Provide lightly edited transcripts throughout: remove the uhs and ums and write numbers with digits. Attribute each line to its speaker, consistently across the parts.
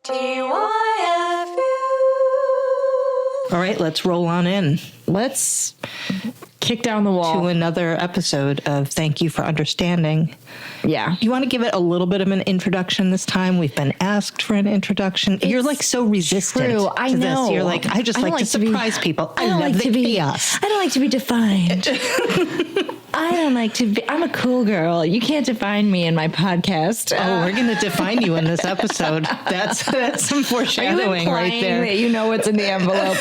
Speaker 1: CDRTFFIN.
Speaker 2: All right, let's roll on in.
Speaker 3: Let's kick down the wall
Speaker 2: to another episode of Thank You for Understanding.
Speaker 3: Yeah.
Speaker 2: You want to give it a little bit of an introduction this time? We've been asked for an introduction. You're like so resistant
Speaker 3: true. I
Speaker 2: to
Speaker 3: know.
Speaker 2: this. You're like, I just like to surprise people. I love the chaos.
Speaker 3: I don't like to be defined. I don't like to be. I'm a cool girl. You can't define me in my podcast.
Speaker 2: Oh, we're going to define you in this episode. That's some foreshadowing right there.
Speaker 3: That you know what's in the envelope.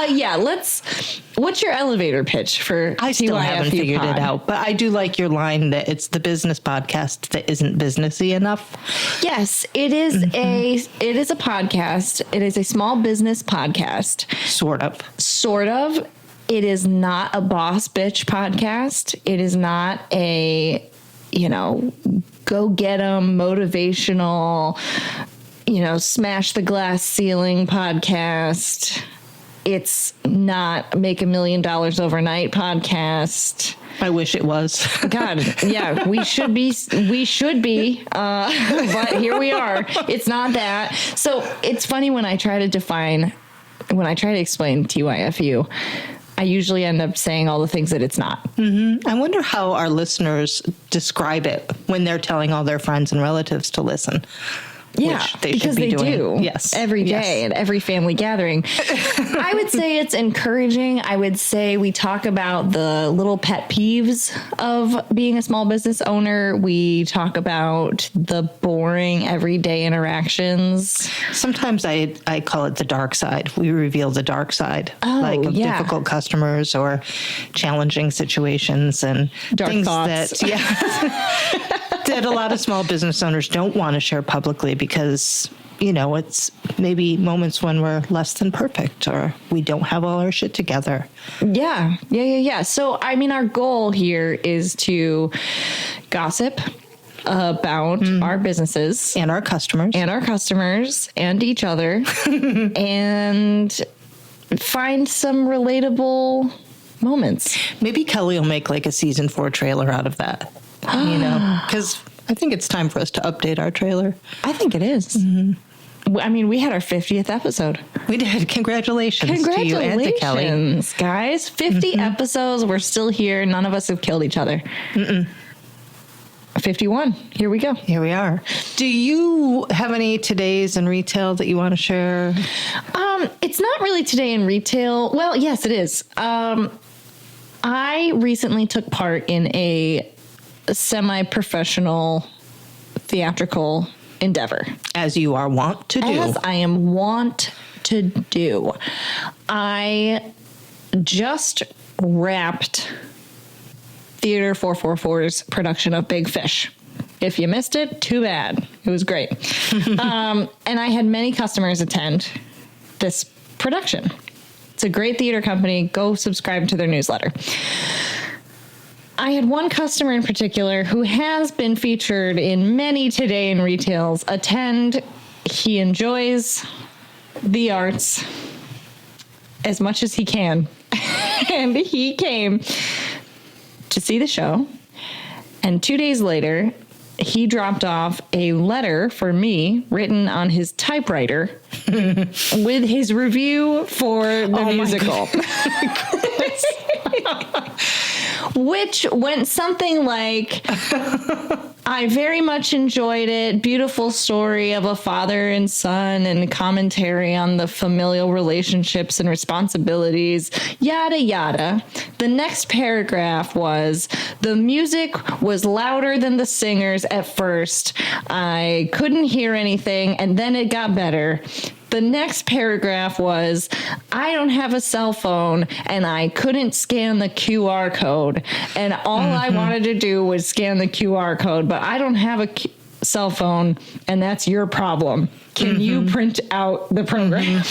Speaker 3: Yeah, what's your elevator pitch for
Speaker 2: I still haven't figured
Speaker 3: pod?
Speaker 2: it out, but I do like your line that it's the business podcast that isn't businessy enough.
Speaker 3: Yes, it is it is a podcast. It is a small business podcast.
Speaker 2: Sort of.
Speaker 3: It is not a boss bitch podcast. It is not a, go get 'em motivational, smash the glass ceiling podcast. It's not make $1 million overnight podcast.
Speaker 2: I wish it was.
Speaker 3: God, yeah, we should be, but here we are. It's not that. So it's funny when I try to explain TYFU, I usually end up saying all the things that it's not.
Speaker 2: Mm-hmm. I wonder how our listeners describe it when they're telling all their friends and relatives to listen.
Speaker 3: Yeah, because they do.
Speaker 2: Yes.
Speaker 3: Every day at every family gathering. I would say it's encouraging. I would say we talk about the little pet peeves of being a small business owner. We talk about the boring everyday interactions.
Speaker 2: Sometimes I call it the dark side. We reveal the dark side, of difficult customers or challenging situations and
Speaker 3: dark
Speaker 2: things
Speaker 3: thoughts.
Speaker 2: that a lot of small business owners don't want to share publicly because, it's maybe moments when we're less than perfect or we don't have all our shit together.
Speaker 3: Yeah. So, our goal here is to gossip about our businesses
Speaker 2: and our customers
Speaker 3: and each other and find some relatable moments.
Speaker 2: Maybe Kelly will make like a season 4 trailer out of that. Because I think it's time for us to update our trailer.
Speaker 3: I think it is. Mm-hmm. We had our 50th episode.
Speaker 2: We did. Congratulations to you and to Kelly.
Speaker 3: Guys. 50 episodes. We're still here. None of us have killed each other. 51. Here we go.
Speaker 2: Here we are. Do you have any todays in retail that you want to share?
Speaker 3: It's not really today in retail. Well, yes, it is. I recently took part in a semi-professional theatrical endeavor.
Speaker 2: As you are wont to do.
Speaker 3: As I am wont to do. I just wrapped Theater 444's production of Big Fish. If you missed it, too bad. It was great. And I had many customers attend this production. It's a great theater company. Go subscribe to their newsletter. I had one customer in particular who has been featured in many Today in Retails attend. He enjoys the arts as much as he can. And he came to see the show. And 2 days later, he dropped off a letter for me written on his typewriter with his review for the musical. Which went something like, I very much enjoyed it. Beautiful story of a father and son and commentary on the familial relationships and responsibilities, yada, yada. The next paragraph was, the music was louder than the singers at first. I couldn't hear anything, and then it got better. The next paragraph was, I don't have a cell phone and I couldn't scan the QR code. And all I wanted to do was scan the QR code, but I don't have a cell phone and that's your problem. Can you print out the program?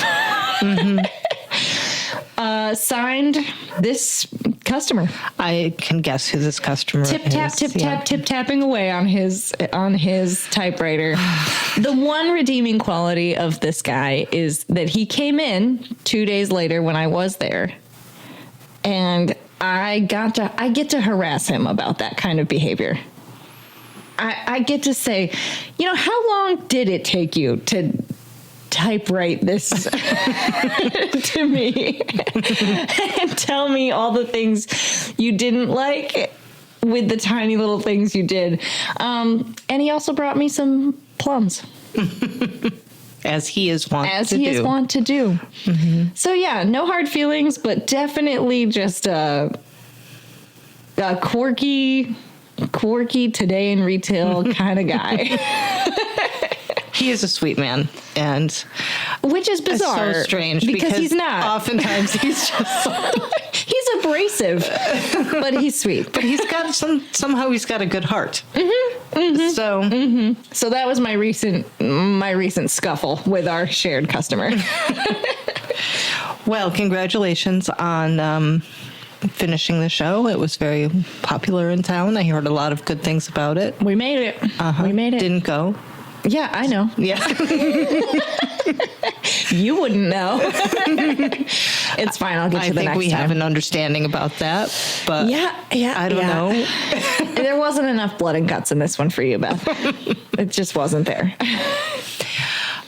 Speaker 3: Signed, this customer.
Speaker 2: I can guess who this customer is.
Speaker 3: Tip tapping away on his typewriter. The one redeeming quality of this guy is that he came in 2 days later when I was there, and I get to harass him about that kind of behavior. I get to say, how long did it take you to typewrite this to me and tell me all the things you didn't like with the tiny little things you did. And he also brought me some plums.
Speaker 2: As he is wont to do.
Speaker 3: Mm-hmm. So yeah, no hard feelings, but definitely just a quirky today in retail kind of guy.
Speaker 2: He is a sweet man, and
Speaker 3: which is bizarre.
Speaker 2: It's so strange
Speaker 3: because he's not.
Speaker 2: Oftentimes he's just
Speaker 3: he's abrasive, but he's sweet.
Speaker 2: But he's got somehow he's got a good heart. Mm-hmm, mm-hmm.
Speaker 3: So that was my recent scuffle with our shared customer.
Speaker 2: Well, congratulations on finishing the show. It was very popular in town. I heard a lot of good things about it.
Speaker 3: We made it.
Speaker 2: Uh-huh.
Speaker 3: We made it.
Speaker 2: Didn't go.
Speaker 3: Yeah, I know.
Speaker 2: Yeah.
Speaker 3: You wouldn't know. It's fine. I'll get you the next time.
Speaker 2: I think we have an understanding about that, but
Speaker 3: yeah,
Speaker 2: I don't know.
Speaker 3: There wasn't enough blood and guts in this one for you, Beth. It just wasn't there.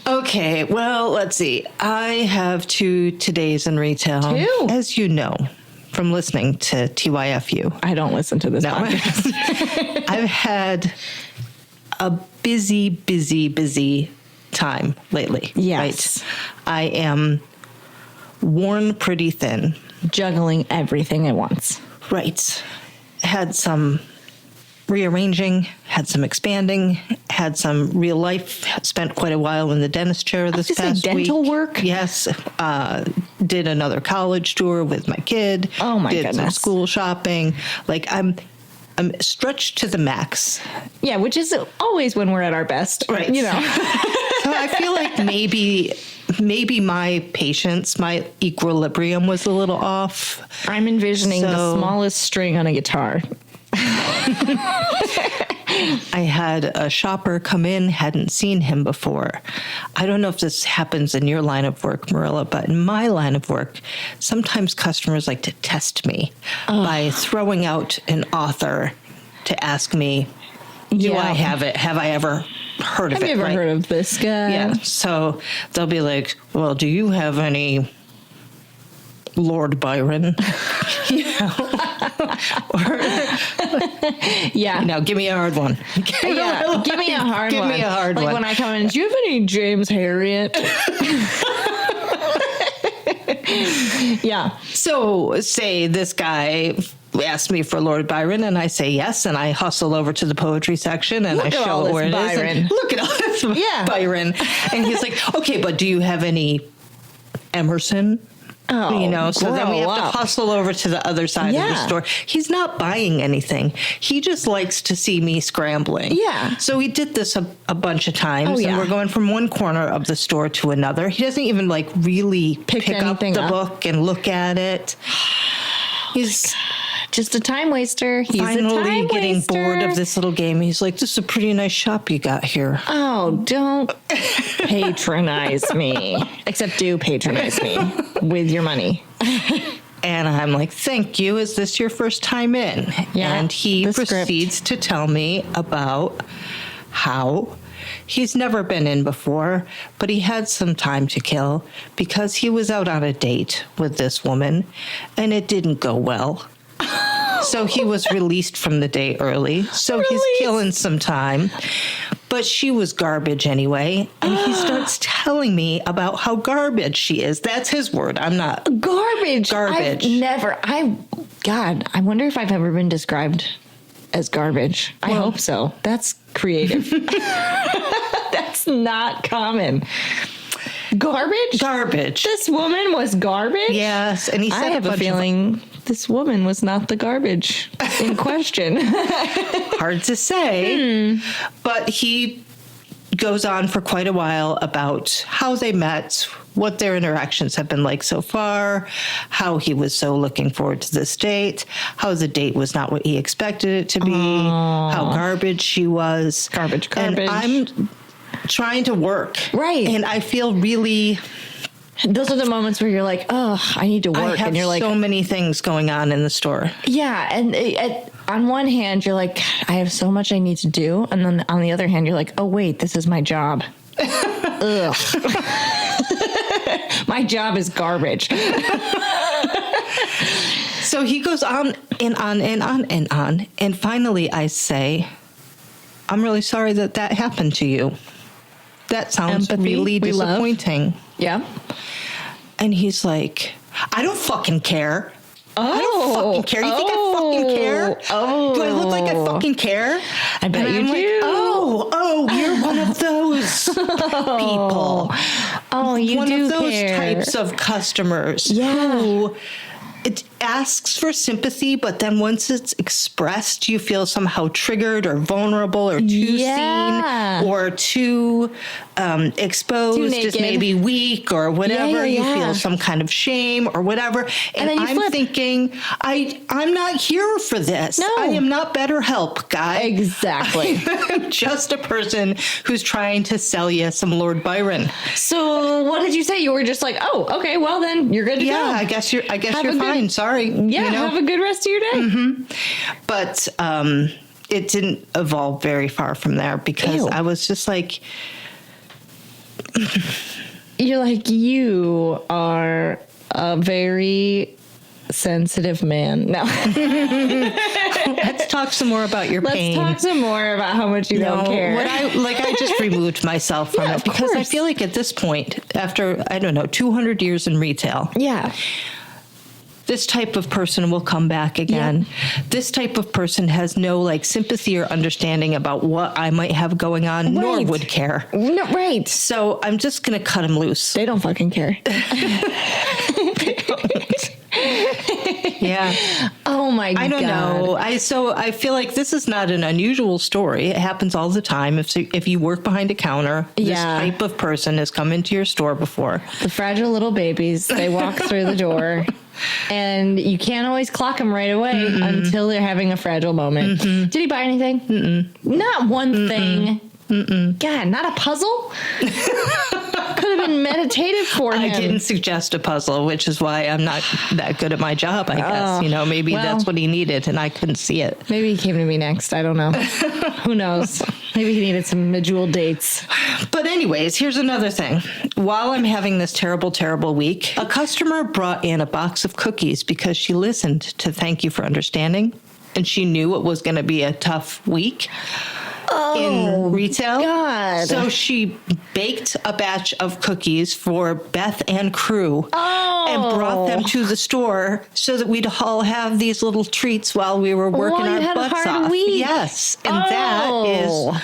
Speaker 2: Okay, well, let's see. I have 2 Todays in Retail.
Speaker 3: 2?
Speaker 2: As you know from listening to TYFU.
Speaker 3: I don't listen to this podcast.
Speaker 2: I've had a busy time lately.
Speaker 3: Yes.
Speaker 2: Right? I am worn pretty thin.
Speaker 3: Juggling everything at once.
Speaker 2: Right. Had some rearranging, had some expanding, had some real life, spent quite a while in the dentist chair this past week.
Speaker 3: Dental work?
Speaker 2: Yes. Did another college tour with my kid.
Speaker 3: Oh my
Speaker 2: goodness. Did some school shopping. Like I'm stretched to the max.
Speaker 3: Yeah, which is always when we're at our best.
Speaker 2: Right.
Speaker 3: So
Speaker 2: I feel like maybe my patience, my equilibrium was a little off.
Speaker 3: I'm envisioning the smallest string on a guitar.
Speaker 2: I had a shopper come in, hadn't seen him before. I don't know if this happens in your line of work, Marilla, but in my line of work, sometimes customers like to test me by throwing out an author to ask me, do I have it? Have I ever heard of it?
Speaker 3: Have you ever heard of this guy?
Speaker 2: Yeah. So they'll be like, well, do you have any Lord Byron?
Speaker 3: Yeah.
Speaker 2: Give me a hard one.
Speaker 3: Give me a hard one.
Speaker 2: Give me a hard one.
Speaker 3: Like when I come in, do you have any James Harriet? Yeah.
Speaker 2: So say this guy asked me for Lord Byron and I say yes, and I hustle over to the poetry section and I show it where it is. And look at all this Byron. And he's like, okay, but do you have any Emerson?
Speaker 3: Oh,
Speaker 2: so then we have to hustle over to the other side of the store. He's not buying anything. He just likes to see me scrambling.
Speaker 3: Yeah.
Speaker 2: So we did this a bunch of times, and we're going from one corner of the store to another. He doesn't even really pick up the book and look at it. He's
Speaker 3: just a time waster. He's
Speaker 2: finally getting bored of this little game. He's like, this is a pretty nice shop you got here.
Speaker 3: Oh, don't patronize me. Except do patronize me with your money.
Speaker 2: And I'm like, thank you. Is this your first time in?
Speaker 3: Yeah,
Speaker 2: and he proceeds to tell me about how he's never been in before, but he had some time to kill because he was out on a date with this woman and it didn't go well. So he was released from the date early. So he's killing some time. But she was garbage anyway. And he starts telling me about how garbage she is. That's his word. I'm not.
Speaker 3: Garbage.
Speaker 2: Garbage.
Speaker 3: I wonder if I've ever been described as garbage. I hope so. That's creative. That's not common. Garbage?
Speaker 2: Garbage.
Speaker 3: This woman was garbage?
Speaker 2: Yes. And he said
Speaker 3: I have a feeling this woman was not the garbage in question.
Speaker 2: Hard to say. But he goes on for quite a while about how they met, what their interactions have been like so far, how he was so looking forward to this date, how the date was not what he expected it to be, how garbage she was.
Speaker 3: Garbage.
Speaker 2: And I'm trying to work.
Speaker 3: Right.
Speaker 2: And I feel really...
Speaker 3: Those are the moments where you're like, oh, I need to work.
Speaker 2: I have
Speaker 3: and you're like,
Speaker 2: so many things going on in the store.
Speaker 3: Yeah. And on one hand, you're like, I have so much I need to do. And then on the other hand, you're like, oh, wait, this is my job. Ugh. My job is garbage.
Speaker 2: So he goes on and on and on and on. And finally, I say, I'm really sorry that happened to you. That sounds
Speaker 3: Empathy,
Speaker 2: really
Speaker 3: we love.
Speaker 2: disappointing.
Speaker 3: Yeah.
Speaker 2: And he's like, I don't fucking care.
Speaker 3: Oh,
Speaker 2: I don't fucking care. You think I fucking care?
Speaker 3: Oh.
Speaker 2: Do I look like I fucking care?
Speaker 3: I bet
Speaker 2: and
Speaker 3: you
Speaker 2: I'm
Speaker 3: do.
Speaker 2: Like, oh, you're one of those people.
Speaker 3: Oh, you
Speaker 2: one
Speaker 3: do
Speaker 2: of those
Speaker 3: care.
Speaker 2: types of customers
Speaker 3: Yeah.
Speaker 2: who it asks for sympathy, but then once it's expressed, you feel somehow triggered or vulnerable or too
Speaker 3: Yeah.
Speaker 2: seen or too exposed,
Speaker 3: Too
Speaker 2: just
Speaker 3: naked.
Speaker 2: maybe weak or whatever.
Speaker 3: Yeah.
Speaker 2: You feel some kind of shame or whatever. And
Speaker 3: then you
Speaker 2: I'm
Speaker 3: flip.
Speaker 2: thinking, I'm not here for this.
Speaker 3: No.
Speaker 2: I am not BetterHelp, guy.
Speaker 3: Exactly.
Speaker 2: I'm just a person who's trying to sell you some Lord Byron.
Speaker 3: So what did you say? You were just like, oh, okay, well then you're good to
Speaker 2: Yeah,
Speaker 3: go.
Speaker 2: I guess you're
Speaker 3: Have a
Speaker 2: fine.
Speaker 3: good-
Speaker 2: Sorry.
Speaker 3: Yeah,
Speaker 2: you know?
Speaker 3: have a good rest of your day.
Speaker 2: But it didn't evolve very far from there because
Speaker 3: Ew.
Speaker 2: I was just like,
Speaker 3: You're like, you are a very sensitive man. No.
Speaker 2: let's talk some more about your
Speaker 3: Let's
Speaker 2: pain.
Speaker 3: talk some more about how much you don't care.
Speaker 2: I just removed myself from
Speaker 3: Yeah,
Speaker 2: it
Speaker 3: of
Speaker 2: because I
Speaker 3: course.
Speaker 2: feel like at this point, after, I don't know, 200 years in retail,
Speaker 3: Yeah.
Speaker 2: this type of person will come back again. This type of person has no like sympathy or understanding about what I might have going on, nor
Speaker 3: Right.
Speaker 2: would care.
Speaker 3: No, right.
Speaker 2: So I'm just going to cut him loose.
Speaker 3: They don't fucking care.
Speaker 2: Yeah.
Speaker 3: Oh my God.
Speaker 2: I don't know. I feel like this is not an unusual story. It happens all the time. If you work behind a counter, this
Speaker 3: Yeah.
Speaker 2: type of person has come into your store before.
Speaker 3: The fragile little babies, they walk through the door and you can't always clock them right away until they're having a fragile moment. Did he buy anything? Not one thing. God, not a puzzle? Could have been meditative for him.
Speaker 2: I didn't suggest a puzzle, which is why I'm not that good at my job, I guess. Maybe
Speaker 3: well.
Speaker 2: that's what he needed and I couldn't see it.
Speaker 3: Maybe he came to me next. I don't know. Who knows? Maybe he needed some medjool dates.
Speaker 2: But anyways, here's another thing. While I'm having this terrible, terrible week, a customer brought in a box of cookies because she listened to Thank You for Understanding, and she knew it was going to be a tough week in retail.
Speaker 3: God.
Speaker 2: So she baked a batch of cookies for Beth and crew and brought them to the store so that we'd all have these little treats while we were working
Speaker 3: While you
Speaker 2: our
Speaker 3: had a
Speaker 2: butts
Speaker 3: hard
Speaker 2: off.
Speaker 3: week.
Speaker 2: Yes. And that is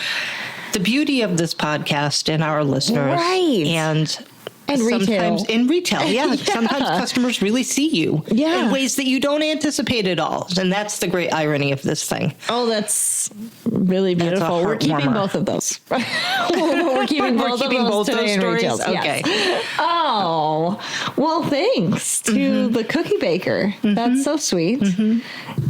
Speaker 2: the beauty of this podcast and our listeners.
Speaker 3: Right.
Speaker 2: And
Speaker 3: retail.
Speaker 2: sometimes in retail, yeah.
Speaker 3: Yeah.
Speaker 2: Sometimes customers really see you
Speaker 3: Yeah.
Speaker 2: in ways that you don't anticipate at all. And that's the great irony of this thing.
Speaker 3: Oh, that's really
Speaker 2: That's a
Speaker 3: beautiful. We're
Speaker 2: heart
Speaker 3: keeping
Speaker 2: warmer.
Speaker 3: both of those. We're keeping
Speaker 2: We're
Speaker 3: both
Speaker 2: keeping
Speaker 3: of
Speaker 2: both
Speaker 3: those
Speaker 2: those
Speaker 3: today in
Speaker 2: stories?
Speaker 3: retails.
Speaker 2: Okay.
Speaker 3: Yes. Oh, well, thanks to the cookie baker. That's so sweet.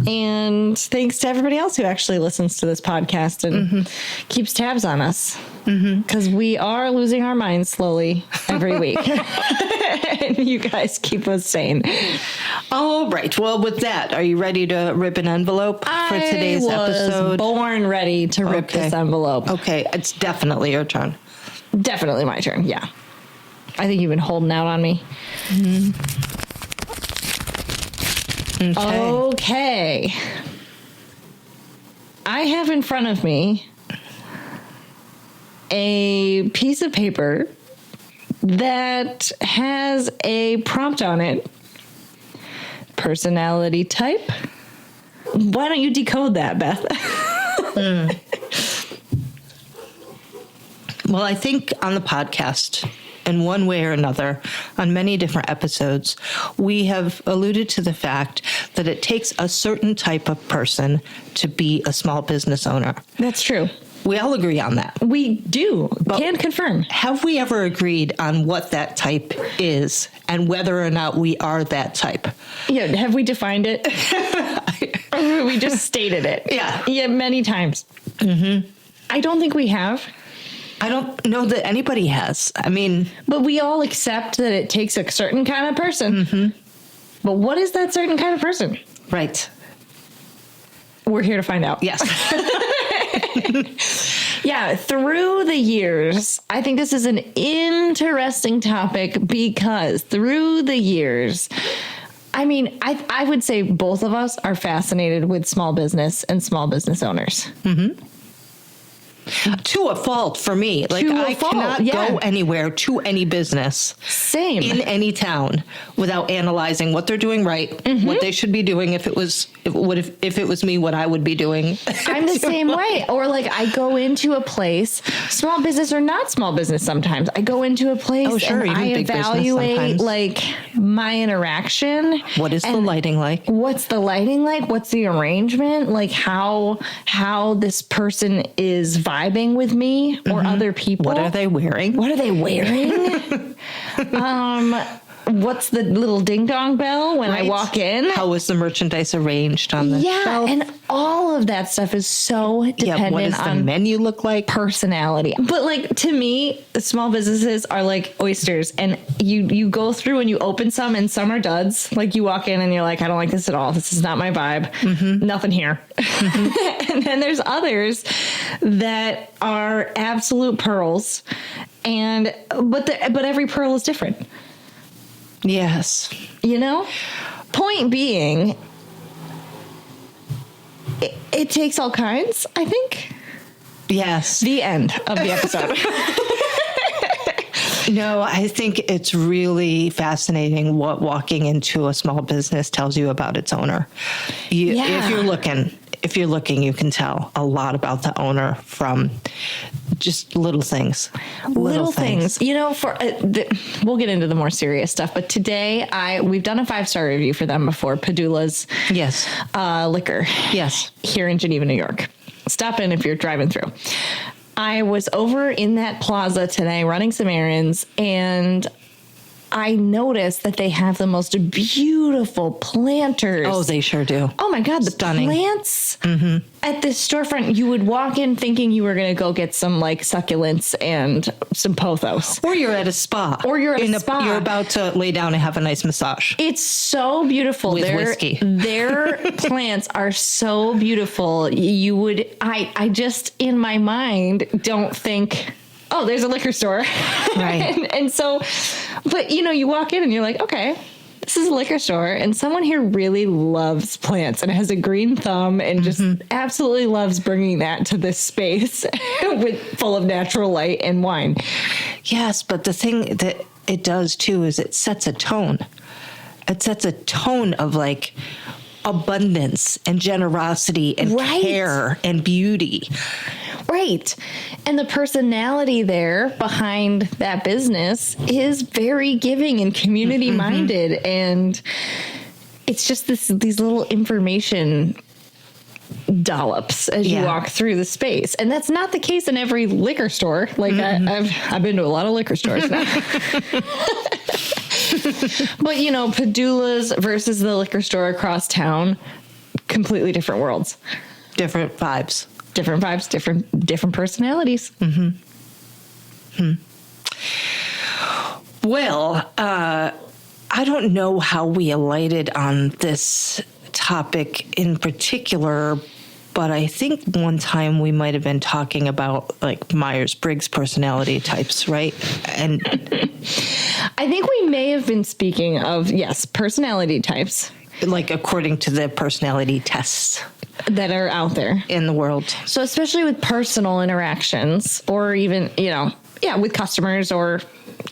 Speaker 3: And thanks to everybody else who actually listens to this podcast and keeps tabs on us. Because we are losing our minds slowly every week. And you guys keep us sane.
Speaker 2: All right. Well, with that, are you ready to rip an envelope for today's
Speaker 3: I was
Speaker 2: episode?
Speaker 3: born ready to rip
Speaker 2: Okay.
Speaker 3: this envelope.
Speaker 2: Okay, it's definitely your turn.
Speaker 3: Definitely my turn. Yeah. I think you've been holding out on me. Okay. I have in front of me a piece of paper that has a prompt on it. Personality type. Why don't you decode that, Beth?
Speaker 2: Well, I think on the podcast, in one way or another, on many different episodes, we have alluded to the fact that it takes a certain type of person to be a small business owner.
Speaker 3: That's true.
Speaker 2: We all agree on that.
Speaker 3: We do. Can confirm.
Speaker 2: Have we ever agreed on what that type is and whether or not we are that type?
Speaker 3: Yeah, have we defined it? Or we just stated it.
Speaker 2: Yeah.
Speaker 3: Yeah, many times. I don't think we have.
Speaker 2: I don't know that anybody has. I mean,
Speaker 3: But we all accept that it takes a certain kind of person. But what is that certain kind of person?
Speaker 2: right.
Speaker 3: We're here to find out.
Speaker 2: Yes.
Speaker 3: Yeah, through the years, I think this is an interesting topic because through the years, I mean, I would say both of us are fascinated with small business and small business owners.
Speaker 2: Mm-hmm. To a fault for me. Like, I cannot go anywhere to any business.
Speaker 3: Same.
Speaker 2: In any town without analyzing what they're doing right, what they should be doing if it was me, what I would be doing.
Speaker 3: I'm the same way. Or like I go into a place, small business or not small business sometimes. I go into a place and I evaluate like my interaction.
Speaker 2: What is the lighting like?
Speaker 3: What's the lighting like? What's the arrangement? Like how this person is vibing with me or other people.
Speaker 2: What are they wearing?
Speaker 3: What's the little ding dong bell when I walk in?
Speaker 2: How is the merchandise arranged on the shelf?
Speaker 3: And all of that stuff is so dependent
Speaker 2: what does
Speaker 3: on
Speaker 2: the menu look like?
Speaker 3: Personality. But like to me, small businesses are like oysters, and you go through and you open some and some are duds. Like you walk in and you're like, I don't like this at all. This is not my vibe. Nothing here. And then there's others that are absolute pearls, but every pearl is different.
Speaker 2: Yes.
Speaker 3: You know? Point being, it takes all kinds, I think.
Speaker 2: Yes.
Speaker 3: The end of the episode.
Speaker 2: No, I think it's really fascinating what walking into a small business tells you about its owner. If you're looking, you can tell a lot about the owner from just little things.
Speaker 3: Little things. You know, we'll get into the more serious stuff, but today we've done a 5-star review for them before, Padula's liquor.
Speaker 2: Yes.
Speaker 3: Here in Geneva, New York. Stop in if you're driving through. I was over in that plaza today running some errands, and I noticed that they have the most beautiful planters.
Speaker 2: Oh, they sure do.
Speaker 3: Oh my God, the
Speaker 2: Stunning.
Speaker 3: plants at this storefront. You would walk in thinking you were going to go get some like succulents and some pothos.
Speaker 2: Or you're at a spa.
Speaker 3: You're
Speaker 2: about to lay down and have a nice massage.
Speaker 3: It's so beautiful.
Speaker 2: With whiskey.
Speaker 3: Their plants are so beautiful. I just in my mind don't think, oh, there's a liquor store.
Speaker 2: Right.
Speaker 3: and so, but you walk in and you're like, okay, this is a liquor store, and someone here really loves plants and has a green thumb and just absolutely loves bringing that to this space full of natural light and wine.
Speaker 2: Yes, but the thing that it does too is it sets a tone. It sets a tone of like abundance and generosity and care and beauty.
Speaker 3: Right. And the personality there behind that business is very giving and community minded. And it's just these little information dollops as you walk through the space. And that's not the case in every liquor store. Like I've been to a lot of liquor stores now. But Padula's versus the liquor store across town, completely different worlds.
Speaker 2: Different vibes,
Speaker 3: different personalities.
Speaker 2: Well, I don't know how we alighted on this topic in particular, but I think one time we might have been talking about like Myers-Briggs personality types, right? And
Speaker 3: I think we may have been speaking of, personality types.
Speaker 2: Like according to the personality tests
Speaker 3: that are out there
Speaker 2: in the world.
Speaker 3: So especially with personal interactions or even, with customers or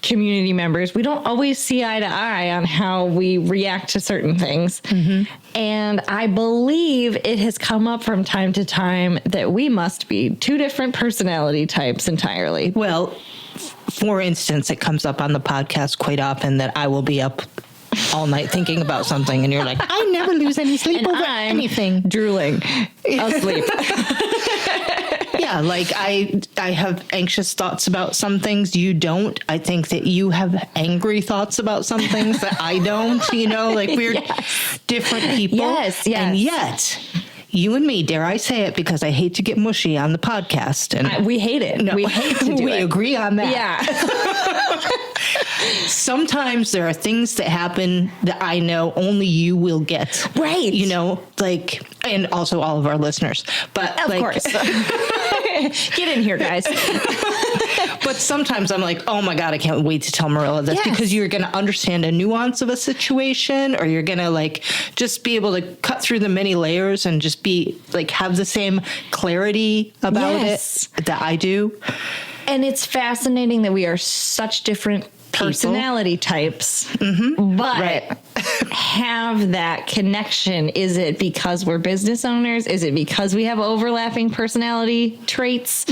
Speaker 3: community members, we don't always see eye to eye on how we react to certain things. And I believe it has come up from time to time that we must be two different personality types entirely.
Speaker 2: Well, for instance, it comes up on the podcast quite often that I will be up all night thinking about something, and you're like, I never lose any sleep over anything.
Speaker 3: Drooling, asleep.
Speaker 2: Yeah, like I have anxious thoughts about some things. You don't. I think that you have angry thoughts about some things that I don't. Like we're different people.
Speaker 3: Yes.
Speaker 2: And yet, you and me, dare I say it, because I hate to get mushy on the podcast, and
Speaker 3: we hate it.
Speaker 2: No,
Speaker 3: we hate to do it.
Speaker 2: We agree on that.
Speaker 3: Yeah.
Speaker 2: Sometimes there are things that happen that I know only you will get.
Speaker 3: Right.
Speaker 2: You know, like, and also all of our listeners. But
Speaker 3: Of course. Get in here, guys.
Speaker 2: But sometimes I'm like, oh my God, I can't wait to tell Marilla this,
Speaker 3: Yes.
Speaker 2: because you're going to understand a nuance of a situation, or you're going to like just be able to cut through the many layers and just be like, have the same clarity about
Speaker 3: Yes.
Speaker 2: it that I do.
Speaker 3: And it's fascinating that we are such different personality types, but
Speaker 2: Right.
Speaker 3: have that connection. Is it because we're business owners? Is it because we have overlapping personality traits?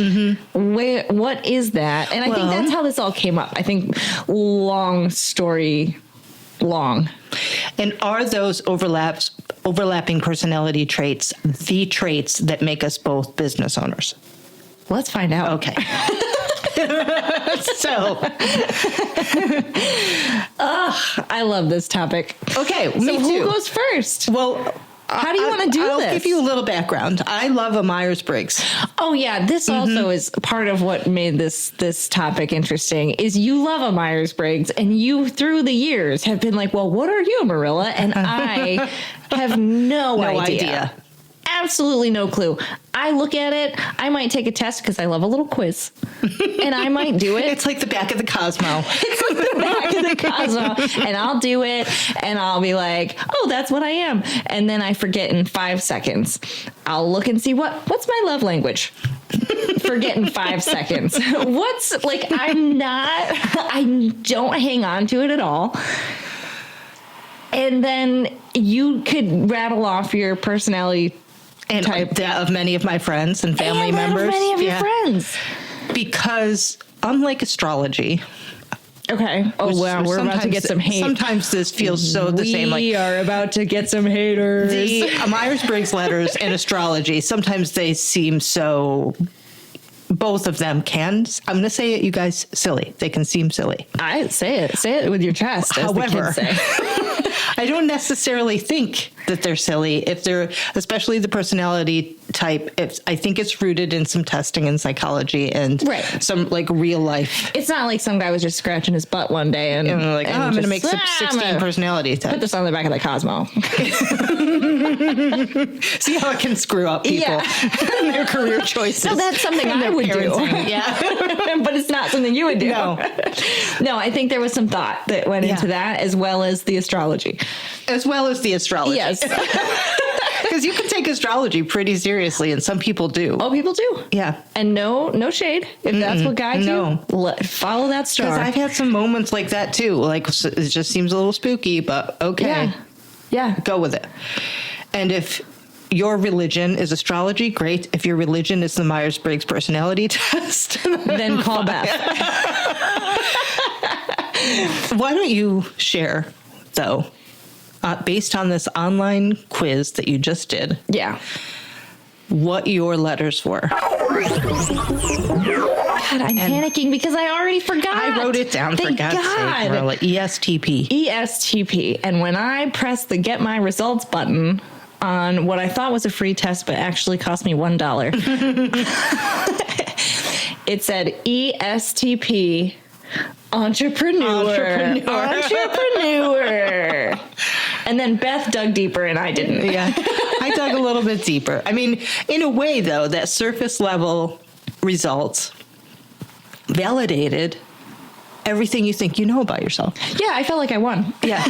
Speaker 3: What is that? And I think
Speaker 2: Well-
Speaker 3: that's how this all came up. I think long story long.
Speaker 2: And are those overlapping personality traits the traits that make us both business owners?
Speaker 3: Let's find out.
Speaker 2: Okay. So,
Speaker 3: I love this topic.
Speaker 2: okay,
Speaker 3: So
Speaker 2: me
Speaker 3: who
Speaker 2: too.
Speaker 3: goes first?
Speaker 2: Well,
Speaker 3: How do you want to do
Speaker 2: I'll
Speaker 3: this?
Speaker 2: give you a little background. I love a Myers-Briggs.
Speaker 3: Oh yeah, this also is part of what made this topic interesting. Is you love a Myers-Briggs, and you through the years have been like, well, what are you, Marilla? And I have no idea. Absolutely no clue. I look at it. I might take a test because I love a little quiz, and I might do it.
Speaker 2: It's like the back of the Cosmo.
Speaker 3: It's like the back of the Cosmo, and I'll do it, and I'll be like, "Oh, that's what I am," and then I forget in 5 seconds. I'll look and see what's my love language. Forget in 5 seconds. What's like? I don't hang on to it at all. And then you could rattle off your personality
Speaker 2: And
Speaker 3: type.
Speaker 2: that of many of my friends and family
Speaker 3: and
Speaker 2: members.
Speaker 3: many of your
Speaker 2: Yeah.
Speaker 3: friends.
Speaker 2: Because unlike astrology,
Speaker 3: Okay. Oh,
Speaker 2: which
Speaker 3: wow. We're about to
Speaker 2: sometimes-
Speaker 3: get some hate.
Speaker 2: Sometimes this feels so the same. Like
Speaker 3: We are about to get some haters.
Speaker 2: the Myers-Briggs letters and astrology, sometimes they seem so, both of them can, I'm going to say it, you guys, silly. They can seem silly.
Speaker 3: I say it with your chest. As the
Speaker 2: However,
Speaker 3: kids say.
Speaker 2: I don't necessarily think that they're silly if they're, especially the personality type. I think it's rooted in some testing in psychology and
Speaker 3: Right.
Speaker 2: some like real life.
Speaker 3: It's not like some guy was just scratching his butt one day and
Speaker 2: And like, I'm going to
Speaker 3: just,
Speaker 2: make some
Speaker 3: I'm
Speaker 2: 16
Speaker 3: gonna
Speaker 2: personality
Speaker 3: Put
Speaker 2: types.
Speaker 3: this on the back of the Cosmo.
Speaker 2: See how it can screw up people and their career choices.
Speaker 3: So that's something I would do.
Speaker 2: parenting. Yeah.
Speaker 3: But it's not something you would do.
Speaker 2: No.
Speaker 3: No, I think there was some thought that went into that, as well as the astrology.
Speaker 2: As well as the astrology.
Speaker 3: Yes.
Speaker 2: Because you can take astrology pretty seriously, and some people do.
Speaker 3: Oh, people do.
Speaker 2: Yeah.
Speaker 3: And no shade. If that's what guides
Speaker 2: no.
Speaker 3: you, follow that star.
Speaker 2: Because I've had some moments like that too. Like, it just seems a little spooky, but okay.
Speaker 3: Yeah.
Speaker 2: Go with it. And if your religion is astrology, great. If your religion is the Myers-Briggs personality test,
Speaker 3: Then call Beth.
Speaker 2: why don't you share, though, based on this online quiz that you just did,
Speaker 3: Yeah.
Speaker 2: what your letters were?
Speaker 3: God, I'm panicking because I already forgot.
Speaker 2: I wrote it down, for
Speaker 3: Thank
Speaker 2: God's sake, Marilla. ESTP.
Speaker 3: ESTP. And when I pressed the Get My Results button on what I thought was a free test, but actually cost me $1, it said ESTP. Entrepreneur. And then Beth dug deeper and I didn't.
Speaker 2: Yeah, I dug a little bit deeper. I mean, in a way, though, that surface level results validated everything you think you know about yourself.
Speaker 3: Yeah, I felt like I won.
Speaker 2: Yeah.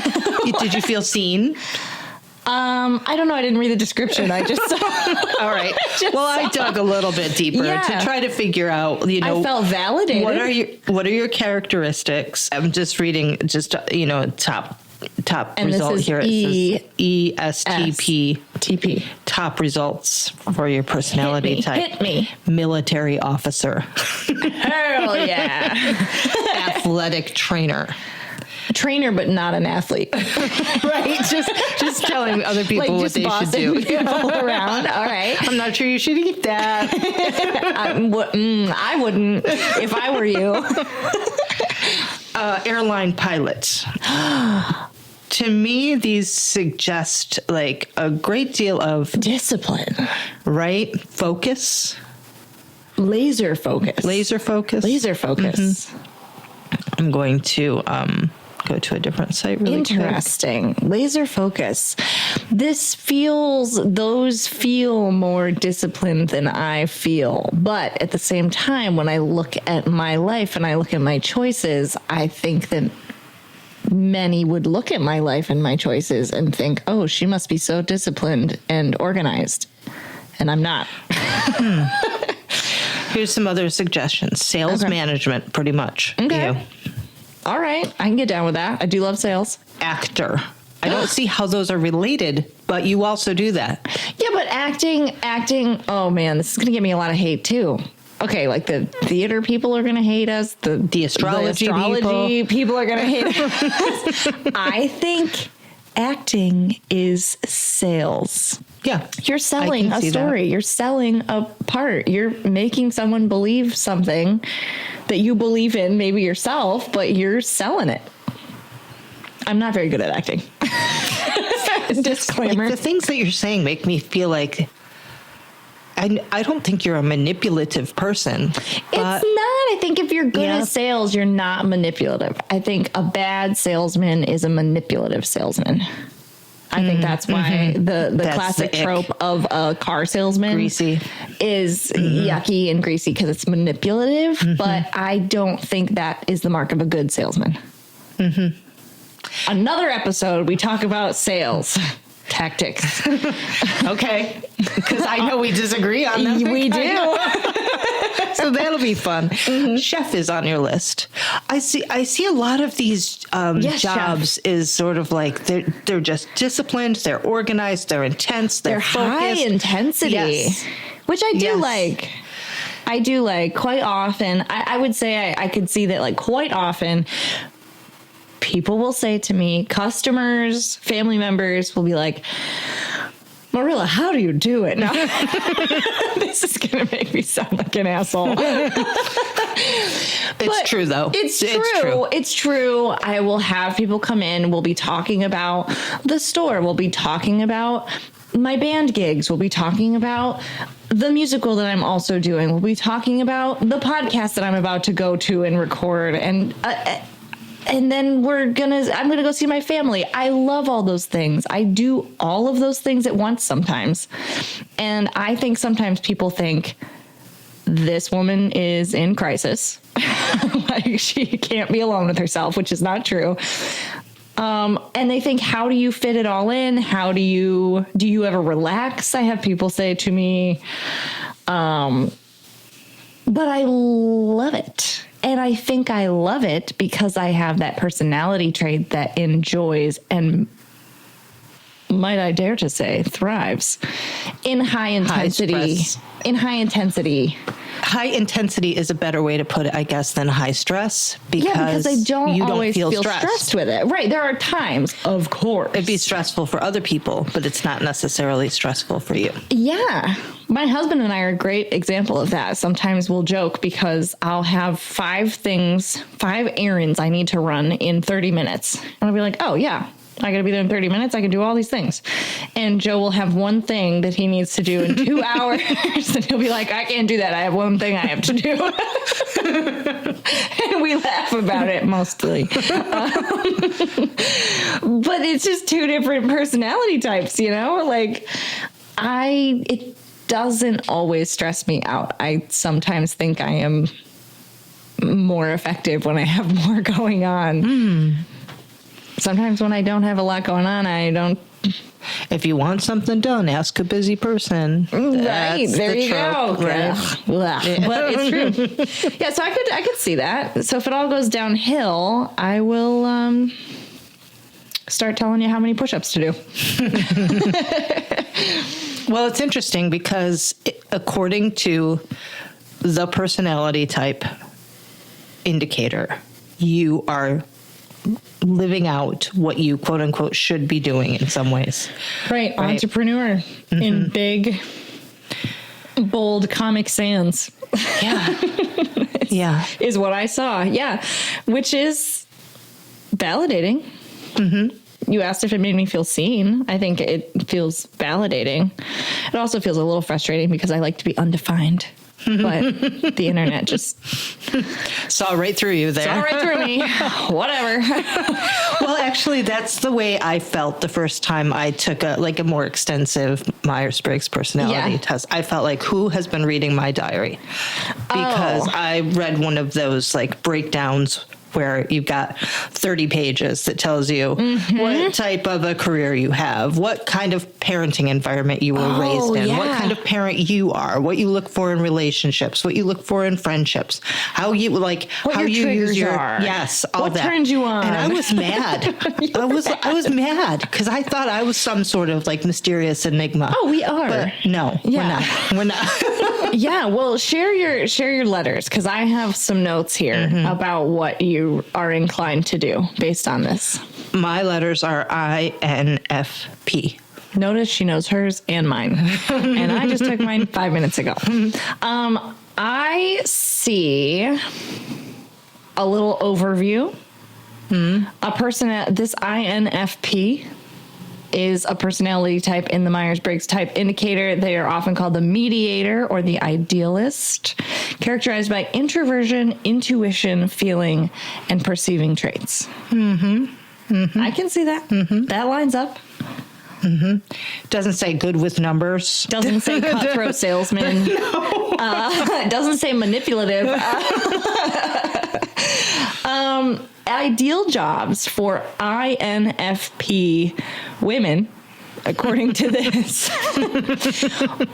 Speaker 2: Did you feel seen?
Speaker 3: I don't know. I didn't read the description. I just
Speaker 2: All right. Well, I dug a little bit deeper
Speaker 3: Yeah.
Speaker 2: to try to figure out,
Speaker 3: I felt validated.
Speaker 2: what are your characteristics? I'm just reading top
Speaker 3: And this
Speaker 2: result
Speaker 3: is
Speaker 2: here. It says ESTP.
Speaker 3: TP.
Speaker 2: Top results for your personality
Speaker 3: Hit me,
Speaker 2: type.
Speaker 3: hit me.
Speaker 2: Military officer.
Speaker 3: Hell yeah.
Speaker 2: Athletic trainer.
Speaker 3: Trainer, but not an athlete.
Speaker 2: Right? Just telling other people what
Speaker 3: just
Speaker 2: they should
Speaker 3: bossing
Speaker 2: do.
Speaker 3: people around. All right.
Speaker 2: I'm not sure you should eat that.
Speaker 3: I wouldn't if I were you.
Speaker 2: Airline pilot. To me, these suggest like a great deal of
Speaker 3: Discipline.
Speaker 2: right focus,
Speaker 3: Laser focus.
Speaker 2: laser focus.
Speaker 3: Laser focus.
Speaker 2: I'm going to go to a different site really quick.
Speaker 3: Interesting. Laser focus. Those feel more disciplined than I feel. But at the same time, when I look at my life and I look at my choices, I think that many would look at my life and my choices and think, oh, she must be so disciplined and organized. And I'm not.
Speaker 2: Here's some other suggestions. Sales management, pretty much.
Speaker 3: Okay.
Speaker 2: You.
Speaker 3: All right. I can get down with that. I do love sales.
Speaker 2: Actor. I don't see how those are related, but you also do that.
Speaker 3: Yeah, but acting, oh man, this is going to give me a lot of hate too. Okay, like the theater people are going to hate us. The
Speaker 2: astrology
Speaker 3: people are going to hate us. I think acting is sales.
Speaker 2: Yeah.
Speaker 3: You're selling a story. You're selling a part. You're making someone believe something that you believe in, maybe yourself, but you're selling it. I'm not very good at acting. Disclaimer.
Speaker 2: Like the things that you're saying make me feel like I don't think you're a manipulative person.
Speaker 3: It's not. I think if you're good at sales, you're not manipulative. I think a bad salesman is a manipulative salesman. I think that's why the classic trope of a car salesman
Speaker 2: greasy
Speaker 3: is yucky and greasy because it's manipulative. But I don't think that is the mark of a good salesman. Another episode, we talk about sales tactics.
Speaker 2: Okay. Because I know we disagree on that.
Speaker 3: We do.
Speaker 2: So that'll be fun. Chef is on your list. I see a lot of these jobs
Speaker 3: chef.
Speaker 2: is sort of like they're just disciplined, they're organized, they're intense, they're focused.
Speaker 3: High intensity, which I do like. I do like quite often. I would say I could see that like quite often. People will say to me, customers, family members will be like, Marilla, how do you do it? Now, this is going to make me sound like an asshole.
Speaker 2: It's true, though.
Speaker 3: It's true. It's true. I will have people come in. We'll be talking about the store. We'll be talking about my band gigs. We'll be talking about the musical that I'm also doing. We'll be talking about the podcast that I'm about to go to and record. And then I'm gonna go see my family. I love all those things. I do all of those things at once sometimes. And I think sometimes people think this woman is in crisis. Like she can't be alone with herself, which is not true. And they think, how do you fit it all in? Do you ever relax? I have people say to me, but I love it. And I think I love it because I have that personality trait that enjoys and, might I dare to say, thrives in high intensity. High intensity is a better way to put it, I guess, than high stress because I don't always feel
Speaker 2: stressed.
Speaker 3: Stressed with it. Right. There are times, of course.
Speaker 2: It'd be stressful for other people, but it's not necessarily stressful for you.
Speaker 3: Yeah. My husband and I are a great example of that. Sometimes we'll joke because I'll have 5 errands I need to run in 30 minutes. And I'll be like, oh, yeah. I got to be there in 30 minutes. I can do all these things. And Joe will have one thing that he needs to do in 2 hours. And he'll be like, I can't do that. I have one thing I have to do. And we laugh about it mostly. But it's just 2 different personality types, you know? Like, it doesn't always stress me out. I sometimes think I am more effective when I have more going on. Sometimes when I don't have a lot going on, I don't.
Speaker 2: If you want something done, ask a busy person.
Speaker 3: Right. There you go.
Speaker 2: Right?
Speaker 3: But it's true. Yeah, so I could see that. So if it all goes downhill, I will start telling you how many push-ups to do.
Speaker 2: Well, it's interesting because according to the personality type indicator, you are living out what you quote unquote should be doing in some ways.
Speaker 3: Right. Entrepreneur in big, bold Comic Sans.
Speaker 2: Yeah. Yeah.
Speaker 3: Is what I saw. Yeah. Which is validating. You asked if it made me feel seen. I think it feels validating. It also feels a little frustrating because I like to be undefined. but the internet just
Speaker 2: Saw right through you there.
Speaker 3: saw right through me. Whatever.
Speaker 2: Well, actually, that's the way I felt the first time I took a more extensive Myers-Briggs personality
Speaker 3: Yeah.
Speaker 2: test. I felt like, who has been reading my diary? Because I read one of those like breakdowns where you've got 30 pages that tells you what type of a career you have, what kind of parenting environment you were raised in, what kind of parent you are, what you look for in relationships, what you look for in friendships, how you like,
Speaker 3: What
Speaker 2: how
Speaker 3: your
Speaker 2: you use
Speaker 3: triggers
Speaker 2: your,
Speaker 3: are.
Speaker 2: yes, all
Speaker 3: What
Speaker 2: that.
Speaker 3: turns you on.
Speaker 2: And I was mad. I was mad because I thought I was some sort of like mysterious enigma.
Speaker 3: Oh, we are.
Speaker 2: But no,
Speaker 3: Yeah.
Speaker 2: we're not.
Speaker 3: Yeah, well, share your letters, because I have some notes here about what you are inclined to do based on this.
Speaker 2: My letters are INFP.
Speaker 3: Notice she knows hers and mine, and I just took mine 5 minutes ago. I see a little overview. A person this INFP is a personality type in the Myers-Briggs type indicator. They are often called the mediator or the idealist, characterized by introversion, intuition, feeling, and perceiving traits. I can see that. That lines up.
Speaker 2: Doesn't say good with numbers.
Speaker 3: Doesn't say cutthroat salesman. It doesn't say manipulative. Ideal jobs for INFP women, according to this,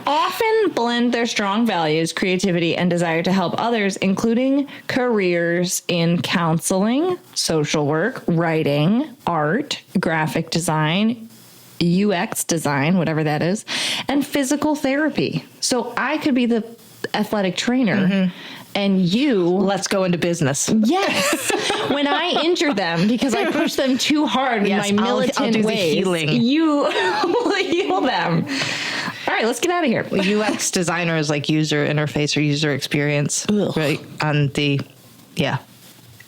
Speaker 3: often blend their strong values, creativity, and desire to help others, including careers in counseling, social work, writing, art, graphic design, UX design, whatever that is, and physical therapy. So I could be the athletic trainer. And you...
Speaker 2: Let's go into business.
Speaker 3: Yes. When I injure them because I push them too hard with
Speaker 2: Yes,
Speaker 3: my
Speaker 2: I'll
Speaker 3: militant
Speaker 2: do the
Speaker 3: ways,
Speaker 2: healing.
Speaker 3: you will heal them. All right, let's get out of here.
Speaker 2: UX designer is like user interface or user experience,
Speaker 3: Ugh.
Speaker 2: right? On the, yeah.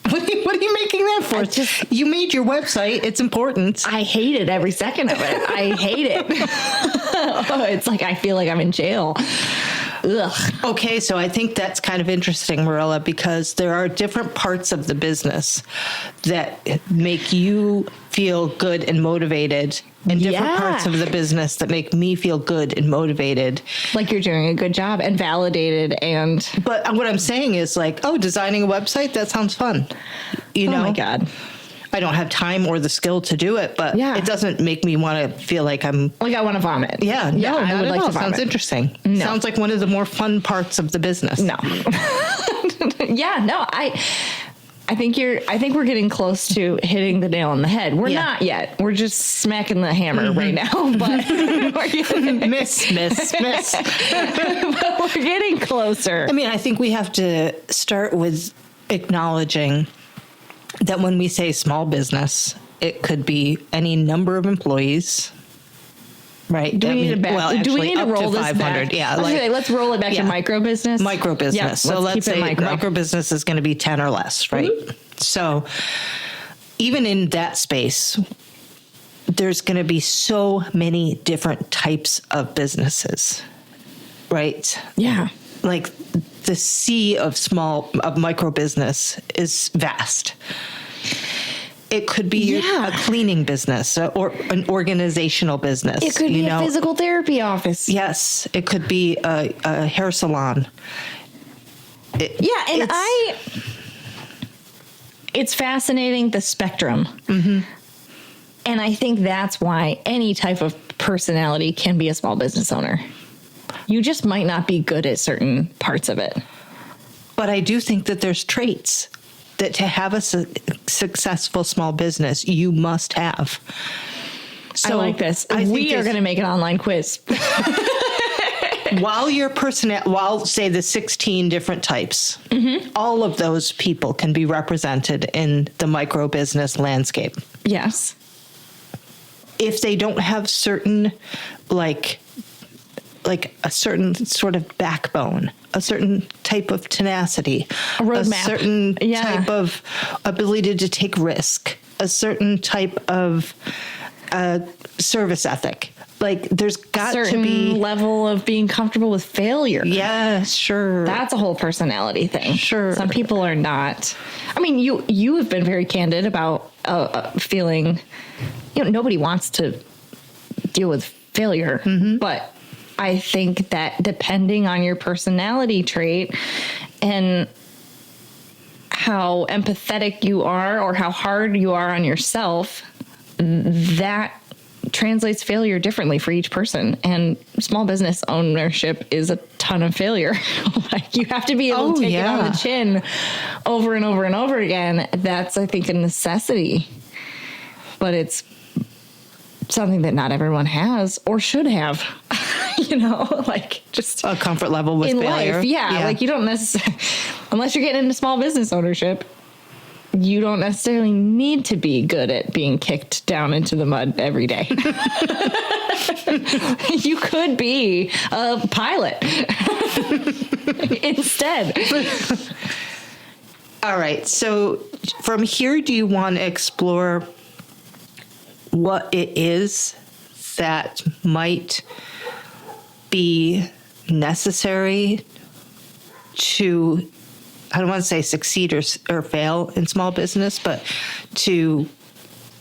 Speaker 2: What are you making that for? You made your website. It's important.
Speaker 3: I hate it every second of it. I hate it. It's like I feel like I'm in jail. Ugh.
Speaker 2: Okay, so I think that's kind of interesting, Marilla, because there are different parts of the business that make you feel good and motivated, and different parts of the business that make me feel good and motivated.
Speaker 3: Like you're doing a good job and validated and...
Speaker 2: But what I'm saying is like, oh, designing a website, that sounds fun. You know?
Speaker 3: Oh my God.
Speaker 2: I don't have time or the skill to do it, but
Speaker 3: Yeah.
Speaker 2: it doesn't make me want to feel like I'm...
Speaker 3: Like I want to vomit.
Speaker 2: Yeah, no,
Speaker 3: I would like to vomit.
Speaker 2: Sounds interesting.
Speaker 3: No.
Speaker 2: Sounds like one of the more fun parts of the business.
Speaker 3: No. Yeah, no, I think we're getting close to hitting the nail on the head. We're not yet. We're just smacking the hammer right now, but we're getting,
Speaker 2: miss.
Speaker 3: but we're getting closer.
Speaker 2: I mean, I think we have to start with acknowledging that when we say small business, it could be any number of employees, right?
Speaker 3: Do we need to
Speaker 2: up
Speaker 3: roll
Speaker 2: to
Speaker 3: this
Speaker 2: 500?
Speaker 3: back?
Speaker 2: Yeah,
Speaker 3: Let's roll it back to
Speaker 2: yeah.
Speaker 3: micro business.
Speaker 2: Micro business.
Speaker 3: Yeah,
Speaker 2: So let's
Speaker 3: keep it
Speaker 2: say
Speaker 3: micro.
Speaker 2: micro business is going to be 10 or less, right? So even in that space, there's going to be so many different types of businesses, right?
Speaker 3: Yeah.
Speaker 2: Like the sea of micro business is vast. It could be a cleaning business or an organizational business.
Speaker 3: It could be a physical therapy office.
Speaker 2: Yes, it could be a hair salon.
Speaker 3: It's fascinating, the spectrum. And I think that's why any type of personality can be a small business owner. You just might not be good at certain parts of it.
Speaker 2: But I do think that there's traits that to have a successful small business, you must have. So
Speaker 3: I like this. We are going to make an online quiz.
Speaker 2: while say the 16 different types, all of those people can be represented in the micro business landscape.
Speaker 3: Yes.
Speaker 2: If they don't have certain, like a certain sort of backbone, a certain type of tenacity,
Speaker 3: a roadmap,
Speaker 2: certain type of ability to take risk, a certain type of service ethic. like there's got to
Speaker 3: certain
Speaker 2: be
Speaker 3: level of being comfortable with failure.
Speaker 2: Yeah, sure.
Speaker 3: That's a whole personality thing.
Speaker 2: Sure.
Speaker 3: Some people are not. I mean, you have been very candid about feeling, nobody wants to deal with failure, but I think that depending on your personality trait and how empathetic you are or how hard you are on yourself, that translates failure differently for each person. And small business ownership is a ton of failure. Like you have to be able to take it on the chin over and over and over again. That's, I think, a necessity, but it's something that not everyone has or should have. Like just
Speaker 2: a comfort level with
Speaker 3: in
Speaker 2: failure.
Speaker 3: Life. Yeah. Like you don't necessarily, unless you're getting into small business ownership, you don't necessarily need to be good at being kicked down into the mud every day. You could be a pilot instead.
Speaker 2: All right. So from here, do you want to explore what it is that might be necessary to, I don't want to say succeed or fail in small business, but to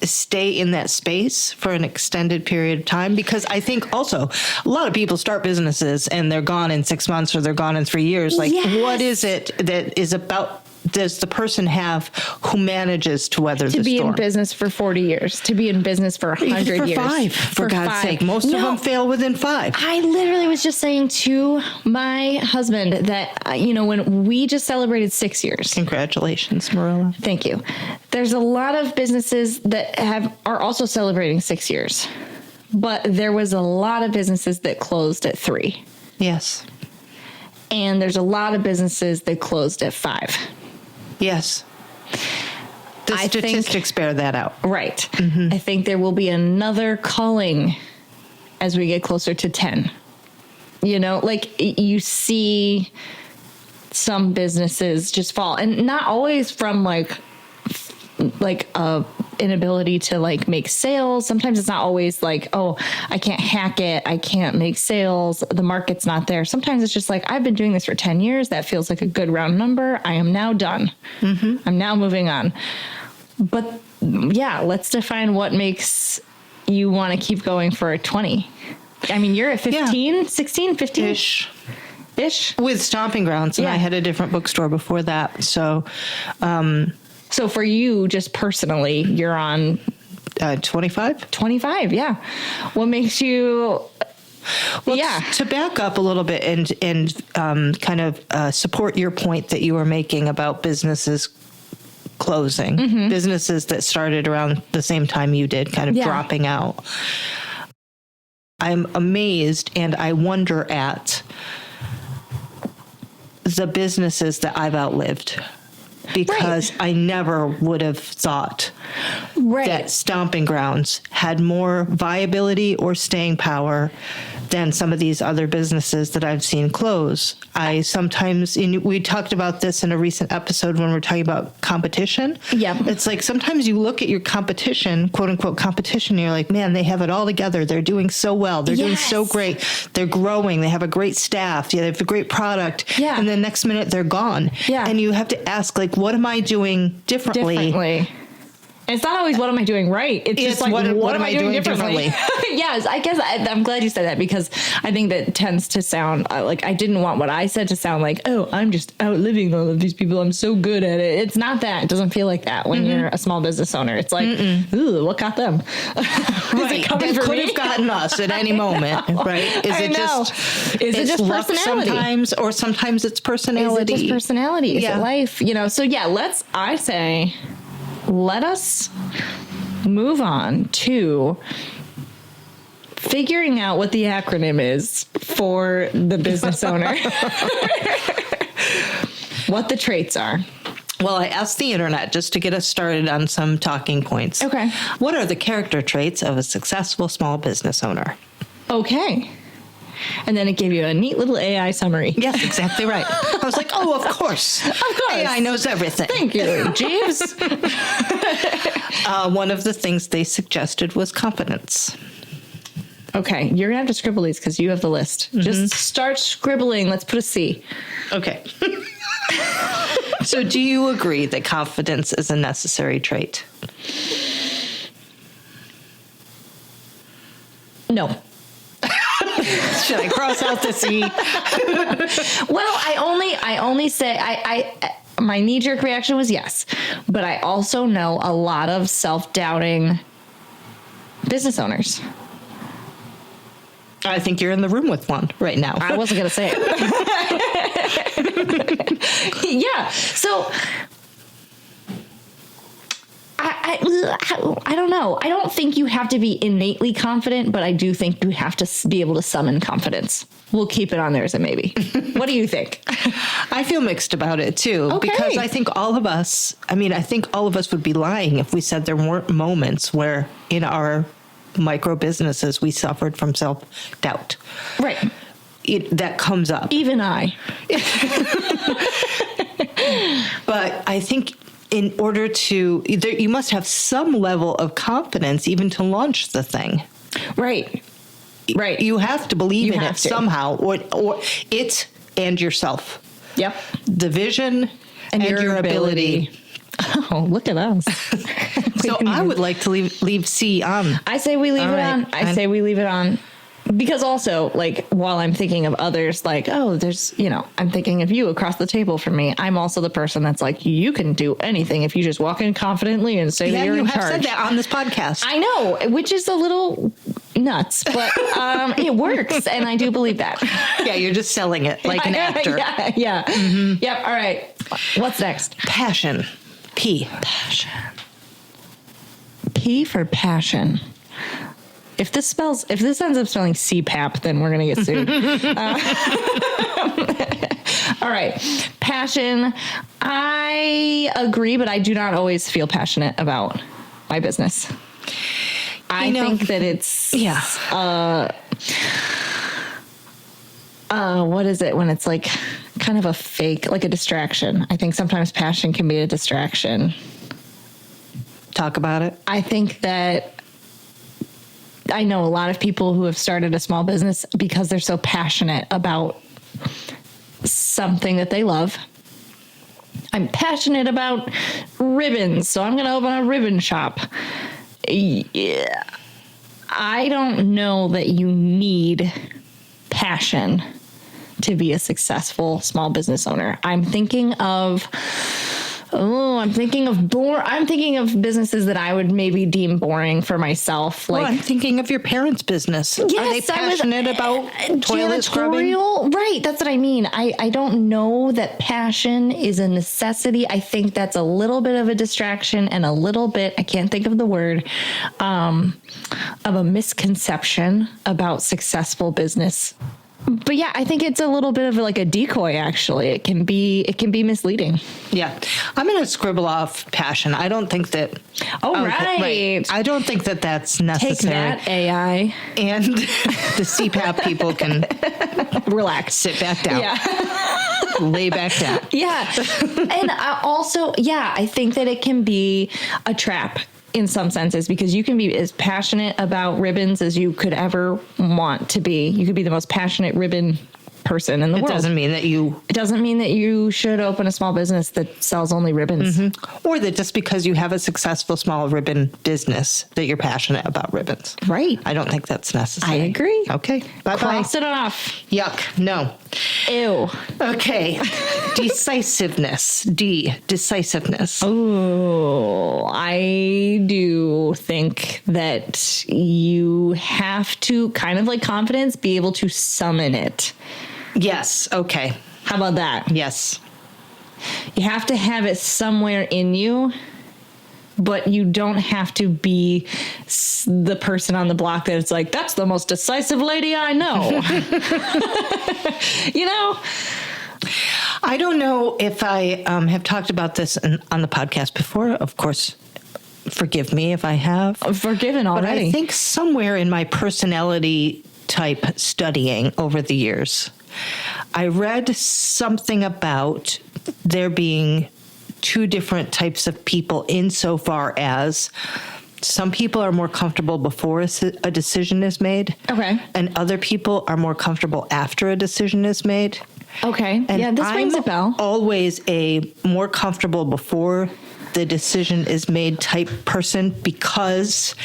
Speaker 2: stay in that space for an extended period of time? Because I think also a lot of people start businesses and they're gone in 6 months or they're gone in 3 years. Like, what is it that is about, does the person have who manages to weather the storm?
Speaker 3: To be in business for 40 years, to be in business for 100 years.
Speaker 2: 5, for God's sake. Most of them fail within 5.
Speaker 3: I literally was just saying to my husband that, when we just celebrated 6 years.
Speaker 2: Congratulations, Marilla.
Speaker 3: Thank you. There's a lot of businesses that are also celebrating 6 years, but there was a lot of businesses that closed at 3.
Speaker 2: Yes.
Speaker 3: And there's a lot of businesses that closed at 5.
Speaker 2: Yes. The statistics bear that out.
Speaker 3: Right. Mm-hmm. I think there will be another culling as we get closer to 10. Like you see some businesses just fall, and not always from like inability to like make sales. Sometimes it's not always like, oh, I can't hack it, I can't make sales, the market's not there. Sometimes it's just like, I've been doing this for 10 years. That feels like a good round number. I am now done. Mm-hmm. I'm now moving on. But yeah, let's define what makes you want to keep going for a 20. I mean, you're at 15, 16, 15? Ish. With
Speaker 2: Stomping Grounds. And I had a different bookstore before that. So
Speaker 3: for you, just personally, you're on
Speaker 2: 25?
Speaker 3: 25, yeah. What makes you...
Speaker 2: Well, to back up a little bit and kind of support your point that you were making about businesses closing, businesses that started around the same time you did, kind of dropping out. I'm amazed and I wonder at the businesses that I've outlived. Because I never would have thought that Stomping Grounds had more viability or staying power than some of these other businesses that I've seen close. I sometimes, we talked about this in a recent episode when we were talking about competition.
Speaker 3: Yeah.
Speaker 2: It's like sometimes you look at your competition, quote unquote competition, and you're like, man, they have it all together. They're doing so well. They're doing so great. They're growing. They have a great staff. They have a great product. Yeah. And the next minute they're gone. Yeah. And you have to ask, like, what am I doing differently?
Speaker 3: And it's not always what am I doing right. It's just like, what am I doing differently? Yes, I guess I'm glad you said that, because I think that tends to sound like I didn't want what I said to sound like, oh, I'm just outliving all of these people. I'm so good at it. It's not that. It doesn't feel like that when you're a small business owner. It's like, ooh, what got them?
Speaker 2: Right. That could have gotten us at any moment, right? Is it just personality? Sometimes it's personality.
Speaker 3: Is it just personality? Is it life? So I say, let us move on to figuring out what the acronym is for the business owner. What the traits are.
Speaker 2: Well, I asked the internet just to get us started on some talking points.
Speaker 3: Okay.
Speaker 2: What are the character traits of a successful small business owner?
Speaker 3: Okay. And then it gave you a neat little AI summary.
Speaker 2: Yes, exactly right. I was like, oh, of course.
Speaker 3: Of course.
Speaker 2: AI knows everything.
Speaker 3: Thank you, Jeeves.
Speaker 2: One of the things they suggested was confidence.
Speaker 3: Okay, you're gonna have to scribble these because you have the list. Just start scribbling. Let's put a C.
Speaker 2: Okay. So do you agree that confidence is a necessary trait?
Speaker 3: No.
Speaker 2: Should I cross out the C?
Speaker 3: Well, I only say I my knee-jerk reaction was yes, but I also know a lot of self-doubting business owners.
Speaker 2: I think you're in the room with one right now.
Speaker 3: I wasn't going to say it. Yeah. So I don't know. I don't think you have to be innately confident, but I do think you have to be able to summon confidence. We'll keep it on there as a maybe. What do you think?
Speaker 2: I feel mixed about it too,
Speaker 3: Okay.
Speaker 2: because I think all of us would be lying if we said there weren't moments where in our micro businesses we suffered from self-doubt.
Speaker 3: Right.
Speaker 2: That comes up.
Speaker 3: Even I.
Speaker 2: But I think in order to, you must have some level of confidence even to launch the thing.
Speaker 3: Right. Right.
Speaker 2: You have to believe
Speaker 3: You
Speaker 2: in
Speaker 3: have
Speaker 2: it
Speaker 3: to.
Speaker 2: somehow, or it and yourself.
Speaker 3: Yep.
Speaker 2: The vision and your ability.
Speaker 3: Oh, look at us.
Speaker 2: So I would like to leave C on.
Speaker 3: I say we leave
Speaker 2: All
Speaker 3: it
Speaker 2: right.
Speaker 3: on. I say we leave it on. Because also, like, while I'm thinking of others, like, oh, there's, I'm thinking of you across the table from me. I'm also the person that's like, you can do anything if you just walk in confidently and say that you're in
Speaker 2: you have
Speaker 3: charge.
Speaker 2: said that on this podcast.
Speaker 3: I know, which is a little nuts, but it works. And I do believe that.
Speaker 2: Yeah, you're just selling it like an actor.
Speaker 3: Yeah. Mm-hmm. Yep. All right. What's next?
Speaker 2: Passion. P.
Speaker 3: Passion. P for passion. If this ends up spelling CPAP, then we're going to get sued. All right. Passion. I agree, but I do not always feel passionate about my business. I think that it's, what is it when it's like kind of a fake, like a distraction? I think sometimes passion can be a distraction.
Speaker 2: Talk about it.
Speaker 3: I think that I know a lot of people who have started a small business because they're so passionate about something that they love. I'm passionate about ribbons, so I'm going to open a ribbon shop. Yeah. I don't know that you need passion to be a successful small business owner. I'm thinking of businesses that I would maybe deem boring for myself. Like,
Speaker 2: I'm thinking of your parents' business. Are they passionate about toilet scrubbing?
Speaker 3: Right, that's what I mean. I don't know that passion is a necessity. I think that's a little bit of a distraction and a little bit, I can't think of the word, of a misconception about successful business. But yeah, I think it's a little bit of like a decoy, actually. It can be misleading.
Speaker 2: Yeah. I'm going to scribble off passion. I don't think that.
Speaker 3: Right.
Speaker 2: I don't think that that's necessary.
Speaker 3: Take that, AI.
Speaker 2: And the CPAP people can
Speaker 3: Relax.
Speaker 2: sit back down.
Speaker 3: Yeah.
Speaker 2: Lay back down.
Speaker 3: Yeah. And I think that it can be a trap in some senses, because you can be as passionate about ribbons as you could ever want to be. You could be the most passionate ribbon person in the world.
Speaker 2: It doesn't mean that
Speaker 3: you should open a small business that sells only ribbons.
Speaker 2: Mm-hmm. Or that just because you have a successful small ribbon business that you're passionate about ribbons.
Speaker 3: Right.
Speaker 2: I don't think that's necessary.
Speaker 3: I agree.
Speaker 2: Okay. Bye-bye.
Speaker 3: Cross it off.
Speaker 2: Yuck. No.
Speaker 3: Ew.
Speaker 2: Okay. Decisiveness. D. Decisiveness.
Speaker 3: Oh, I do think that you have to, kind of like confidence, be able to summon it.
Speaker 2: Yes. Okay.
Speaker 3: How about that?
Speaker 2: Yes.
Speaker 3: You have to have it somewhere in you, but you don't have to be the person on the block that it's like, that's the most decisive lady I know.
Speaker 2: I don't know if I have talked about this on the podcast before. Of course, forgive me if I have.
Speaker 3: Forgiven already.
Speaker 2: But I think somewhere in my personality type studying over the years, I read something about there being two different types of people insofar as some people are more comfortable before a decision is made.
Speaker 3: Okay.
Speaker 2: And other people are more comfortable after a decision is made.
Speaker 3: Okay.
Speaker 2: And
Speaker 3: yeah, this rings a bell.
Speaker 2: Always a more comfortable before the decision is made type person, because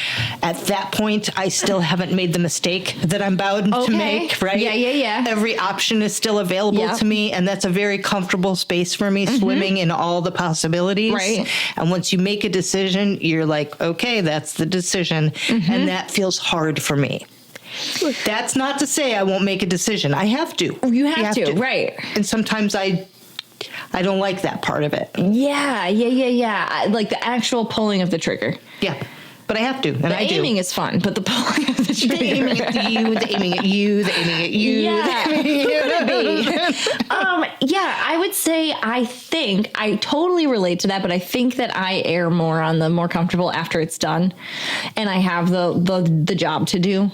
Speaker 2: at that point I still haven't made the mistake that I'm bound to make, right?
Speaker 3: Yeah.
Speaker 2: Every option is still available to me, and that's a very comfortable space for me, swimming in all the possibilities.
Speaker 3: Right.
Speaker 2: And once you make a decision, you're like, okay, that's the decision, and that feels hard for me. That's not to say I won't make a decision. I have to.
Speaker 3: You have to, right.
Speaker 2: And sometimes I don't like that part of it.
Speaker 3: Yeah. Like the actual pulling of the trigger.
Speaker 2: Yeah. But I have to, and
Speaker 3: The
Speaker 2: I do.
Speaker 3: aiming is fun, but the pulling of the trigger.
Speaker 2: The aiming at you, the aiming at you, the aiming at you.
Speaker 3: Yeah, yeah, I would say I totally relate to that, but I think that I err more on the more comfortable after it's done, and I have the job to do.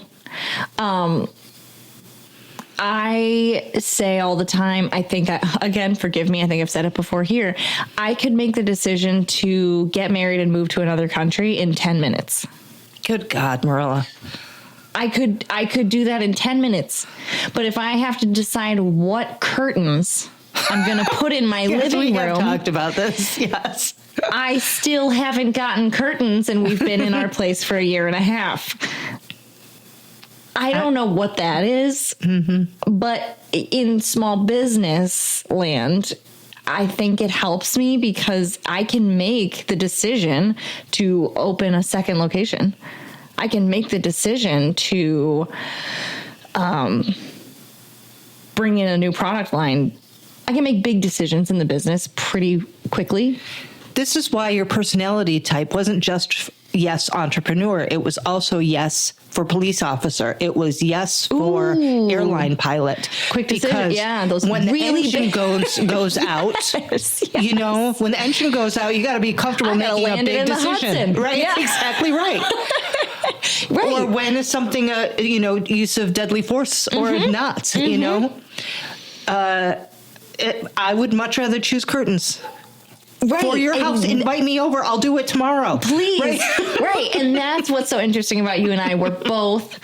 Speaker 3: I say all the time, I think, again, forgive me, I think I've said it before here, I could make the decision to get married and move to another country in 10 minutes.
Speaker 2: Good God, Marilla.
Speaker 3: I could do that in 10 minutes. But if I have to decide what curtains I'm going to put in my living
Speaker 2: we
Speaker 3: room.
Speaker 2: have talked about this, yes.
Speaker 3: I still haven't gotten curtains, and we've been in our place for a year and a half. I don't know what that is, but in small business land, I think it helps me because I can make the decision to open a second location. I can make the decision to bring in a new product line. I can make big decisions in the business pretty quickly.
Speaker 2: This is why your personality type wasn't just yes, entrepreneur. It was also yes for police officer. It was yes for airline pilot.
Speaker 3: Quick decision.
Speaker 2: Because
Speaker 3: yeah, those
Speaker 2: when
Speaker 3: really
Speaker 2: the engine goes out,
Speaker 3: yes.
Speaker 2: you know, when the engine goes out, you got to be comfortable making a big decision. Right?
Speaker 3: Yeah.
Speaker 2: Exactly right.
Speaker 3: Right.
Speaker 2: Or when is something use of deadly force or not? You know, I would much rather choose curtains.
Speaker 3: Right.
Speaker 2: For your house, invite me over. I'll do it tomorrow.
Speaker 3: Please.
Speaker 2: Right?
Speaker 3: Right. And that's what's so interesting about you and I. We're both,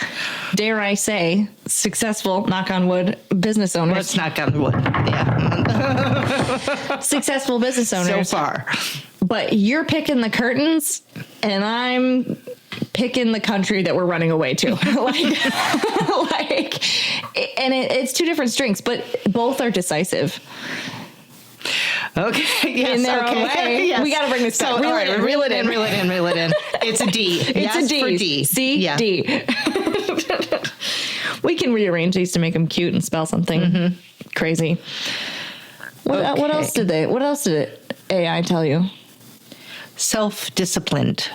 Speaker 3: dare I say, successful, knock on wood, business owners.
Speaker 2: Let's knock on wood. Yeah.
Speaker 3: Successful business owners.
Speaker 2: So far.
Speaker 3: But you're picking the curtains, and I'm picking the country that we're running away to. It's two different strengths, but both are decisive.
Speaker 2: Okay. Yes.
Speaker 3: In their own way.
Speaker 2: Yes.
Speaker 3: We got to bring this back.
Speaker 2: Reel it in. It's a D.
Speaker 3: It's a D.
Speaker 2: For D.
Speaker 3: C,
Speaker 2: yeah.
Speaker 3: D. We can rearrange these to make them cute and spell something crazy. What else did AI tell you?
Speaker 2: Self-disciplined.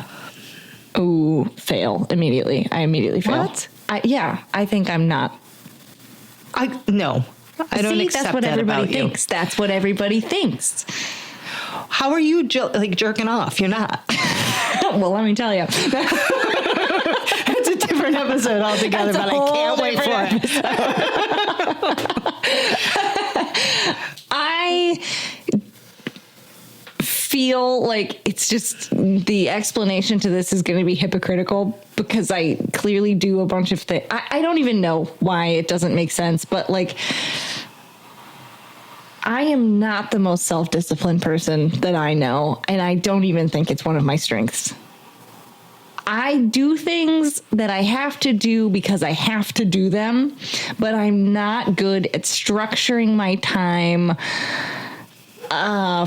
Speaker 3: Ooh, fail immediately. I immediately fail.
Speaker 2: What?
Speaker 3: I think I'm not.
Speaker 2: No. I don't accept
Speaker 3: that's what
Speaker 2: that
Speaker 3: everybody
Speaker 2: about
Speaker 3: thinks. That's what everybody thinks.
Speaker 2: How are you jerking off? You're not.
Speaker 3: Well, let me tell you.
Speaker 2: It's a different episode altogether, but I can't wait for it.
Speaker 3: I feel like it's just the explanation to this is going to be hypocritical because I clearly do a bunch of things. I don't even know why it doesn't make sense, but like I am not the most self-disciplined person that I know, and I don't even think it's one of my strengths. I do things that I have to do because I have to do them, but I'm not good at structuring my time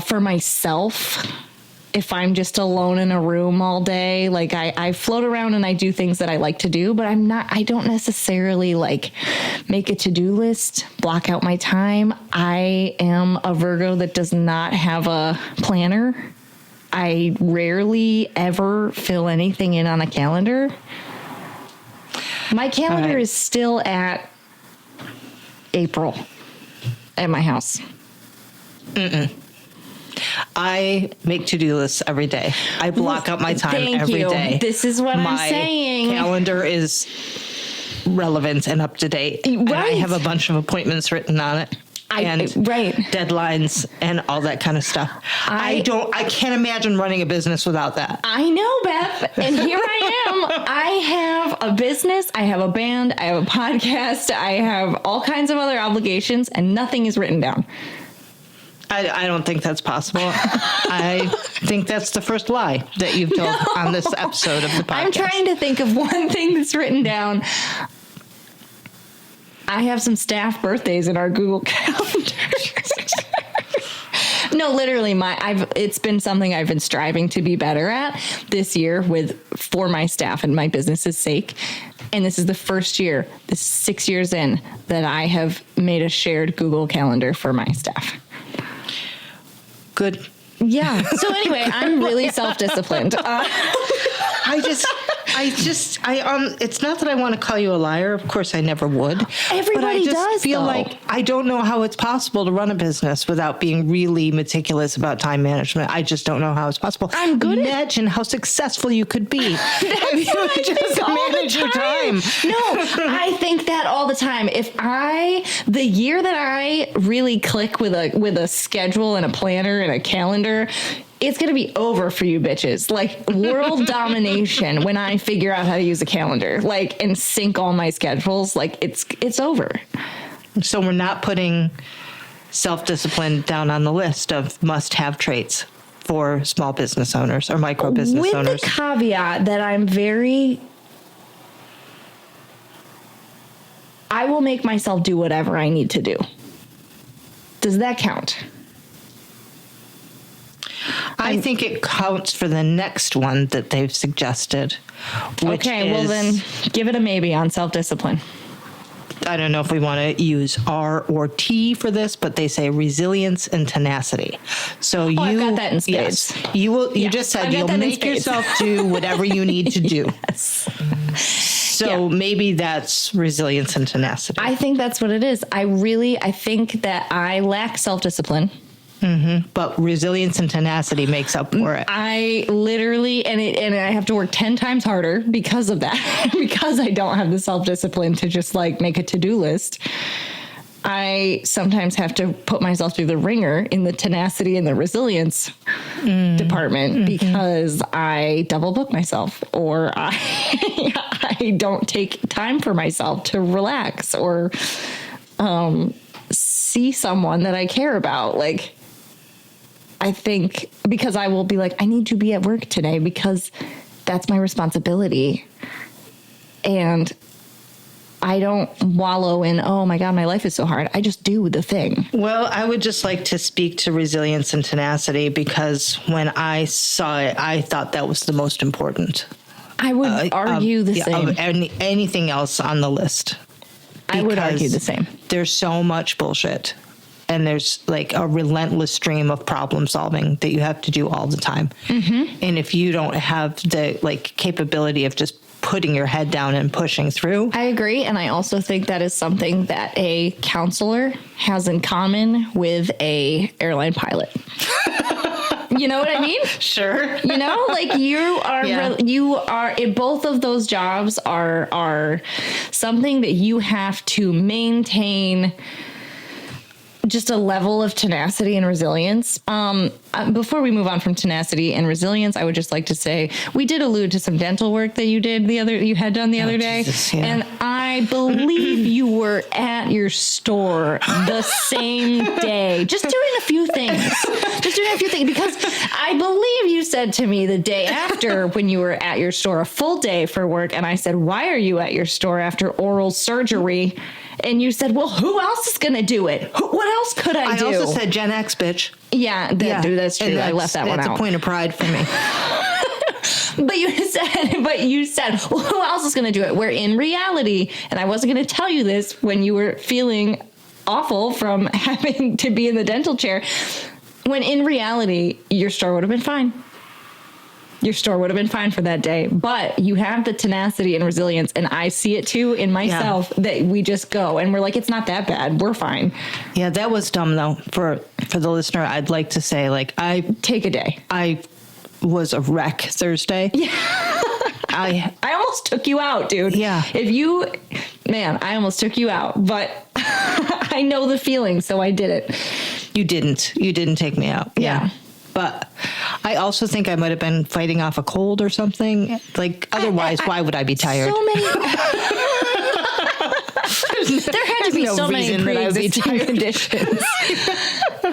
Speaker 3: for myself. If I'm just alone in a room all day, like I float around and I do things that I like to do, but I don't necessarily like make a to-do list, block out my time. I am a Virgo that does not have a planner. I rarely ever fill anything in on a calendar. My calendar is still at April at my house.
Speaker 2: I make to-do lists every day. I block out my time every day.
Speaker 3: This is what I'm saying.
Speaker 2: My calendar is relevant and up to date. And I have a bunch of appointments written on it. and
Speaker 3: right.
Speaker 2: deadlines and all that kind of stuff. I can't imagine running a business without that.
Speaker 3: I know, Beth. And here I am. I have a business. I have a band. I have a podcast. I have all kinds of other obligations, and nothing is written down.
Speaker 2: I don't think that's possible. I think that's the first lie that you've told on this episode of the podcast.
Speaker 3: I'm trying to think of one thing that's written down. I have some staff birthdays in our Google Calendar. No, literally, it's been something I've been striving to be better at this year for my staff and my business's sake. And this is the first year, this is 6 years in, that I have made a shared Google Calendar for my staff.
Speaker 2: Good.
Speaker 3: Yeah. So anyway, I'm really self-disciplined.
Speaker 2: It's not that I want to call you a liar. Of course, I never would.
Speaker 3: Everybody
Speaker 2: but I
Speaker 3: does,
Speaker 2: feel
Speaker 3: though.
Speaker 2: like I don't know how it's possible to run a business without being really meticulous about time management. I just don't know how it's possible.
Speaker 3: I'm good at-
Speaker 2: Imagine how successful you could be if you
Speaker 3: what I
Speaker 2: would just
Speaker 3: think all the
Speaker 2: manage your time.
Speaker 3: No, I think that all the time. The year that I really click with a schedule and a planner and a calendar, it's going to be over for you bitches. Like world domination when I figure out how to use a calendar, and sync all my schedules, it's over.
Speaker 2: So we're not putting self-discipline down on the list of must-have traits for small business owners or micro business owners.
Speaker 3: With the caveat that I will make myself do whatever I need to do. Does that count?
Speaker 2: I think it counts for the next one that they've suggested.
Speaker 3: Well then give it a maybe on self-discipline.
Speaker 2: I don't know if we want to use R or T for this, but they say resilience and tenacity. So
Speaker 3: I've got that in spades.
Speaker 2: Yes, you just said you'll make yourself do whatever you need to do.
Speaker 3: Yes.
Speaker 2: So maybe that's resilience and tenacity.
Speaker 3: I think that's what it is. I think that I lack self-discipline.
Speaker 2: Mm-hmm. But resilience and tenacity makes up for it.
Speaker 3: I literally, and I have to work 10 times harder because of that, because I don't have the self-discipline to just make a to-do list. I sometimes have to put myself through the ringer in the tenacity and the resilience department because I double book myself, or I don't take time for myself to relax or see someone that I care about. I think because I will be I need to be at work today because that's my responsibility. And I don't wallow in, oh my God, my life is so hard. I just do the thing.
Speaker 2: Well, I would just like to speak to resilience and tenacity because when I saw it, I thought that was the most important.
Speaker 3: I would argue the same.
Speaker 2: Of anything else on the list.
Speaker 3: I would argue the same.
Speaker 2: There's so much bullshit. And there's a relentless stream of problem solving that you have to do all the time. Mm-hmm. And if you don't have the capability of just putting your head down and pushing through.
Speaker 3: I agree. And I also think that is something that a counselor has in common with a airline pilot. You know what I mean?
Speaker 2: Sure.
Speaker 3: You are both of those jobs are something that you have to maintain just a level of tenacity and resilience. Before we move on from tenacity and resilience, I would just like to say we did allude to some dental work that you had done the other day,
Speaker 2: Jesus, yeah.
Speaker 3: and I believe you were at your store the same day, just doing a few things, because I believe you said to me the day after when you were at your store, a full day for work, and I said, "Why are you at your store after oral surgery?" And you said, well, who else is going to do it? What else could I do?
Speaker 2: I also said Gen X, bitch.
Speaker 3: Yeah, that's true. I left that one out.
Speaker 2: That's a point of pride for me.
Speaker 3: But you said, well, who else is going to do it? Where in reality, and I wasn't going to tell you this when you were feeling awful from having to be in the dental chair, when in reality, your store would have been fine. Your store would have been fine for that day, but you have the tenacity and resilience, and I see it too in myself that we just go and we're like, it's not that bad. We're fine.
Speaker 2: Yeah, that was dumb though. For the listener, I'd like to say I
Speaker 3: take a day.
Speaker 2: I was a wreck Thursday.
Speaker 3: Yeah.
Speaker 2: I
Speaker 3: almost took you out, dude.
Speaker 2: Yeah.
Speaker 3: I almost took you out, but I know the feeling, so I did it.
Speaker 2: You didn't take me out.
Speaker 3: Yeah.
Speaker 2: But I also think I might have been fighting off a cold or something. Like, otherwise, why would I be tired?
Speaker 3: So many. There had to be
Speaker 2: no
Speaker 3: so many
Speaker 2: reason that I would be
Speaker 3: pre-existing
Speaker 2: tired.
Speaker 3: conditions.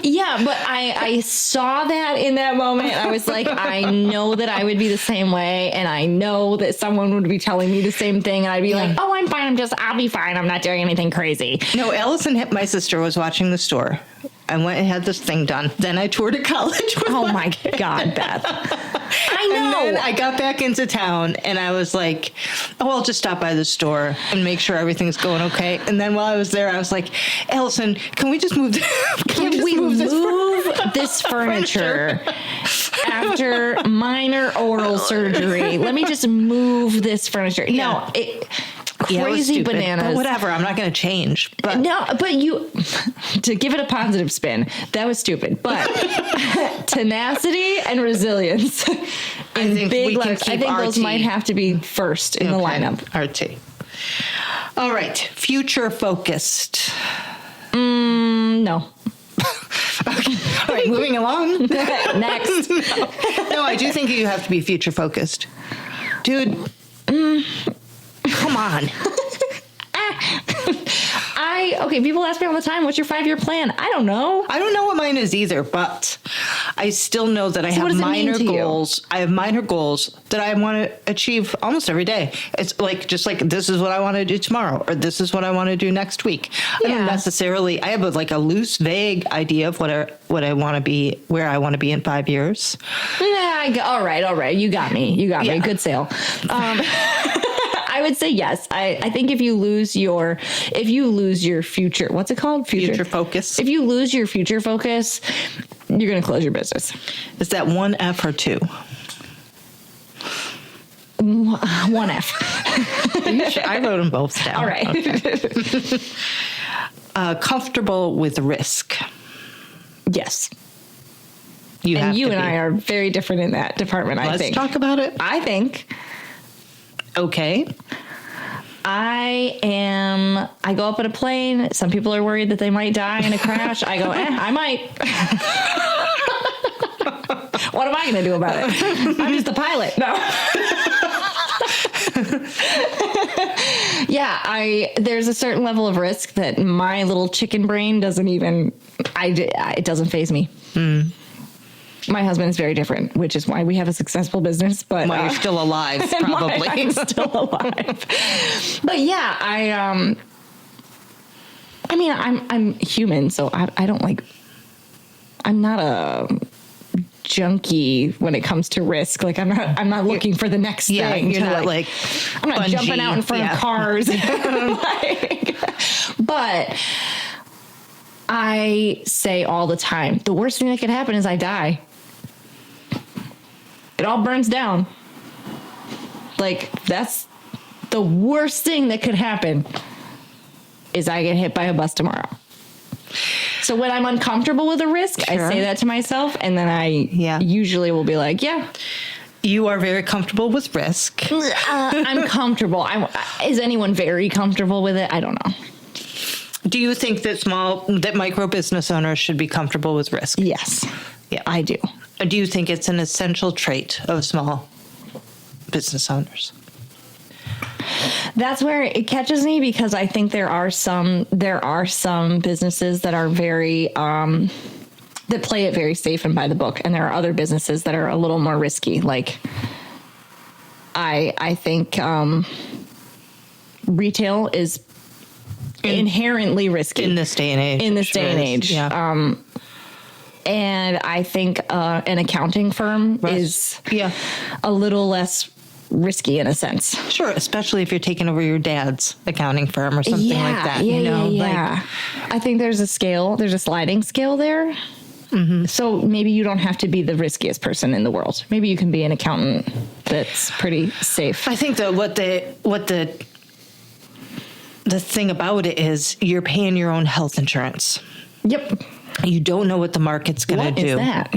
Speaker 3: Yeah, but I saw that in that moment. I was like, I know that I would be the same way, and I know that someone would be telling me the same thing, and I'd be like, oh, I'm fine. I'll be fine. I'm not doing anything crazy.
Speaker 2: No, Allison, my sister, was watching the store. I went and had this thing done. Then I toured a college.
Speaker 3: Oh my God, Beth. I know.
Speaker 2: And then I got back into town and I was like, oh, I'll just stop by the store and make sure everything's going okay. And then while I was there, I was like, Allison, can we just move?
Speaker 3: Can we move this furniture after minor oral surgery? Let me just move this furniture.
Speaker 2: Yeah.
Speaker 3: No, crazy
Speaker 2: stupid,
Speaker 3: bananas.
Speaker 2: But whatever, I'm not going to change. But
Speaker 3: No, but you, to give it a positive spin, that was stupid. But tenacity and resilience in
Speaker 2: think
Speaker 3: big
Speaker 2: we can
Speaker 3: letters, I
Speaker 2: keep
Speaker 3: think those
Speaker 2: RT.
Speaker 3: might have to be first in the lineup.
Speaker 2: RT. All right, future focused.
Speaker 3: No.
Speaker 2: All right, moving along.
Speaker 3: Next.
Speaker 2: No, I do think you have to be future focused. Dude, come on.
Speaker 3: Okay, people ask me all the time, what's your 5-year plan? I don't know.
Speaker 2: I don't know what mine is either, but I still know that I
Speaker 3: So what
Speaker 2: have
Speaker 3: does it mean
Speaker 2: minor
Speaker 3: to you?
Speaker 2: goals. I have minor goals that I want to achieve almost every day. It's like, just like, this is what I want to do tomorrow, or this is what I want to do next week. I don't
Speaker 3: Yeah.
Speaker 2: necessarily, I have a loose, vague idea of what I want to be, where I want to be in 5 years.
Speaker 3: All right. You got me.
Speaker 2: Yeah.
Speaker 3: Good sale. I would say yes. I think if you lose your future, what's it called?
Speaker 2: Future focus.
Speaker 3: If you lose your future focus, you're going to close your business.
Speaker 2: Is that one F or two?
Speaker 3: One F.
Speaker 2: I wrote them both down.
Speaker 3: All right.
Speaker 2: Okay. Comfortable with risk.
Speaker 3: Yes.
Speaker 2: You have
Speaker 3: And you
Speaker 2: to
Speaker 3: and
Speaker 2: be.
Speaker 3: I are very different in that department, I
Speaker 2: Let's
Speaker 3: think.
Speaker 2: talk about it.
Speaker 3: I think
Speaker 2: Okay.
Speaker 3: I go up in a plane. Some people are worried that they might die in a crash. I go, I might. What am I going to do about it? I'm just the pilot. No. Yeah, there's a certain level of risk that my little chicken brain doesn't even, it doesn't faze me. My husband is very different, which is why we have a successful business. But
Speaker 2: While you're still alive, probably.
Speaker 3: I'm still alive. But yeah, I mean, I'm human, so I don't like. I'm not a junkie when it comes to risk. Like I'm not looking for the next thing.
Speaker 2: You're
Speaker 3: to
Speaker 2: not like
Speaker 3: I'm not
Speaker 2: bungee.
Speaker 3: jumping out in front of cars. But I say all the time, the worst thing that could happen is I die. It all burns down. Like, that's the worst thing that could happen is I get hit by a bus tomorrow. So when I'm uncomfortable with a risk,
Speaker 2: Sure.
Speaker 3: I say that to myself, and then I usually will be like, yeah.
Speaker 2: You are very comfortable with risk.
Speaker 3: I'm comfortable. Is anyone very comfortable with it? I don't know.
Speaker 2: Do you think that micro business owners should be comfortable with risk?
Speaker 3: Yes.
Speaker 2: Yeah.
Speaker 3: I do.
Speaker 2: Or do you think it's an essential trait of small business owners?
Speaker 3: That's where it catches me, because I think there are some businesses that are very that play it very safe and by the book, and there are other businesses that are a little more risky. Like I think retail is inherently risky
Speaker 2: In this day and age.
Speaker 3: in this
Speaker 2: Sure
Speaker 3: day and
Speaker 2: is.
Speaker 3: age.
Speaker 2: Yeah.
Speaker 3: And I think an accounting firm is a little less risky in a sense.
Speaker 2: Sure, especially if you're taking over your dad's accounting firm or something like that.
Speaker 3: Yeah. I think there's a sliding scale there. Mm-hmm. So maybe you don't have to be the riskiest person in the world. Maybe you can be an accountant that's pretty safe.
Speaker 2: I think that what the thing about it is you're paying your own health insurance.
Speaker 3: Yep.
Speaker 2: You don't know what the market's going
Speaker 3: What
Speaker 2: to do.
Speaker 3: is that?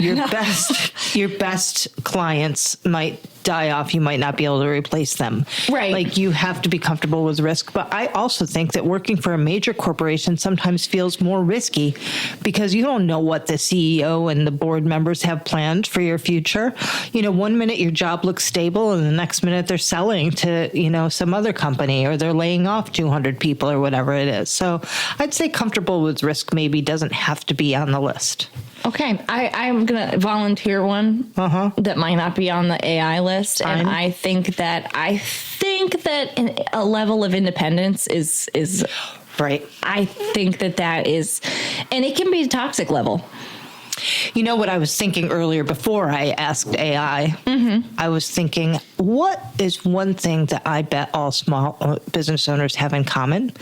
Speaker 2: Your best clients might die off, you might not be able to replace them.
Speaker 3: Right.
Speaker 2: Like, you have to be comfortable with risk. But I also think that working for a major corporation sometimes feels more risky because you don't know what the CEO and the board members have planned for your future. One minute your job looks stable and the next minute they're selling to, some other company, or they're laying off 200 people or whatever it is. So I'd say comfortable with risk maybe doesn't have to be on the list.
Speaker 3: Okay, I'm going to volunteer one that might not be on the AI list.
Speaker 2: Fine.
Speaker 3: And I think that a level of independence is
Speaker 2: right.
Speaker 3: I think that is, and it can be a toxic level.
Speaker 2: You know what I was thinking earlier before I asked AI? I was thinking, what is one thing that I bet all small business owners have in common?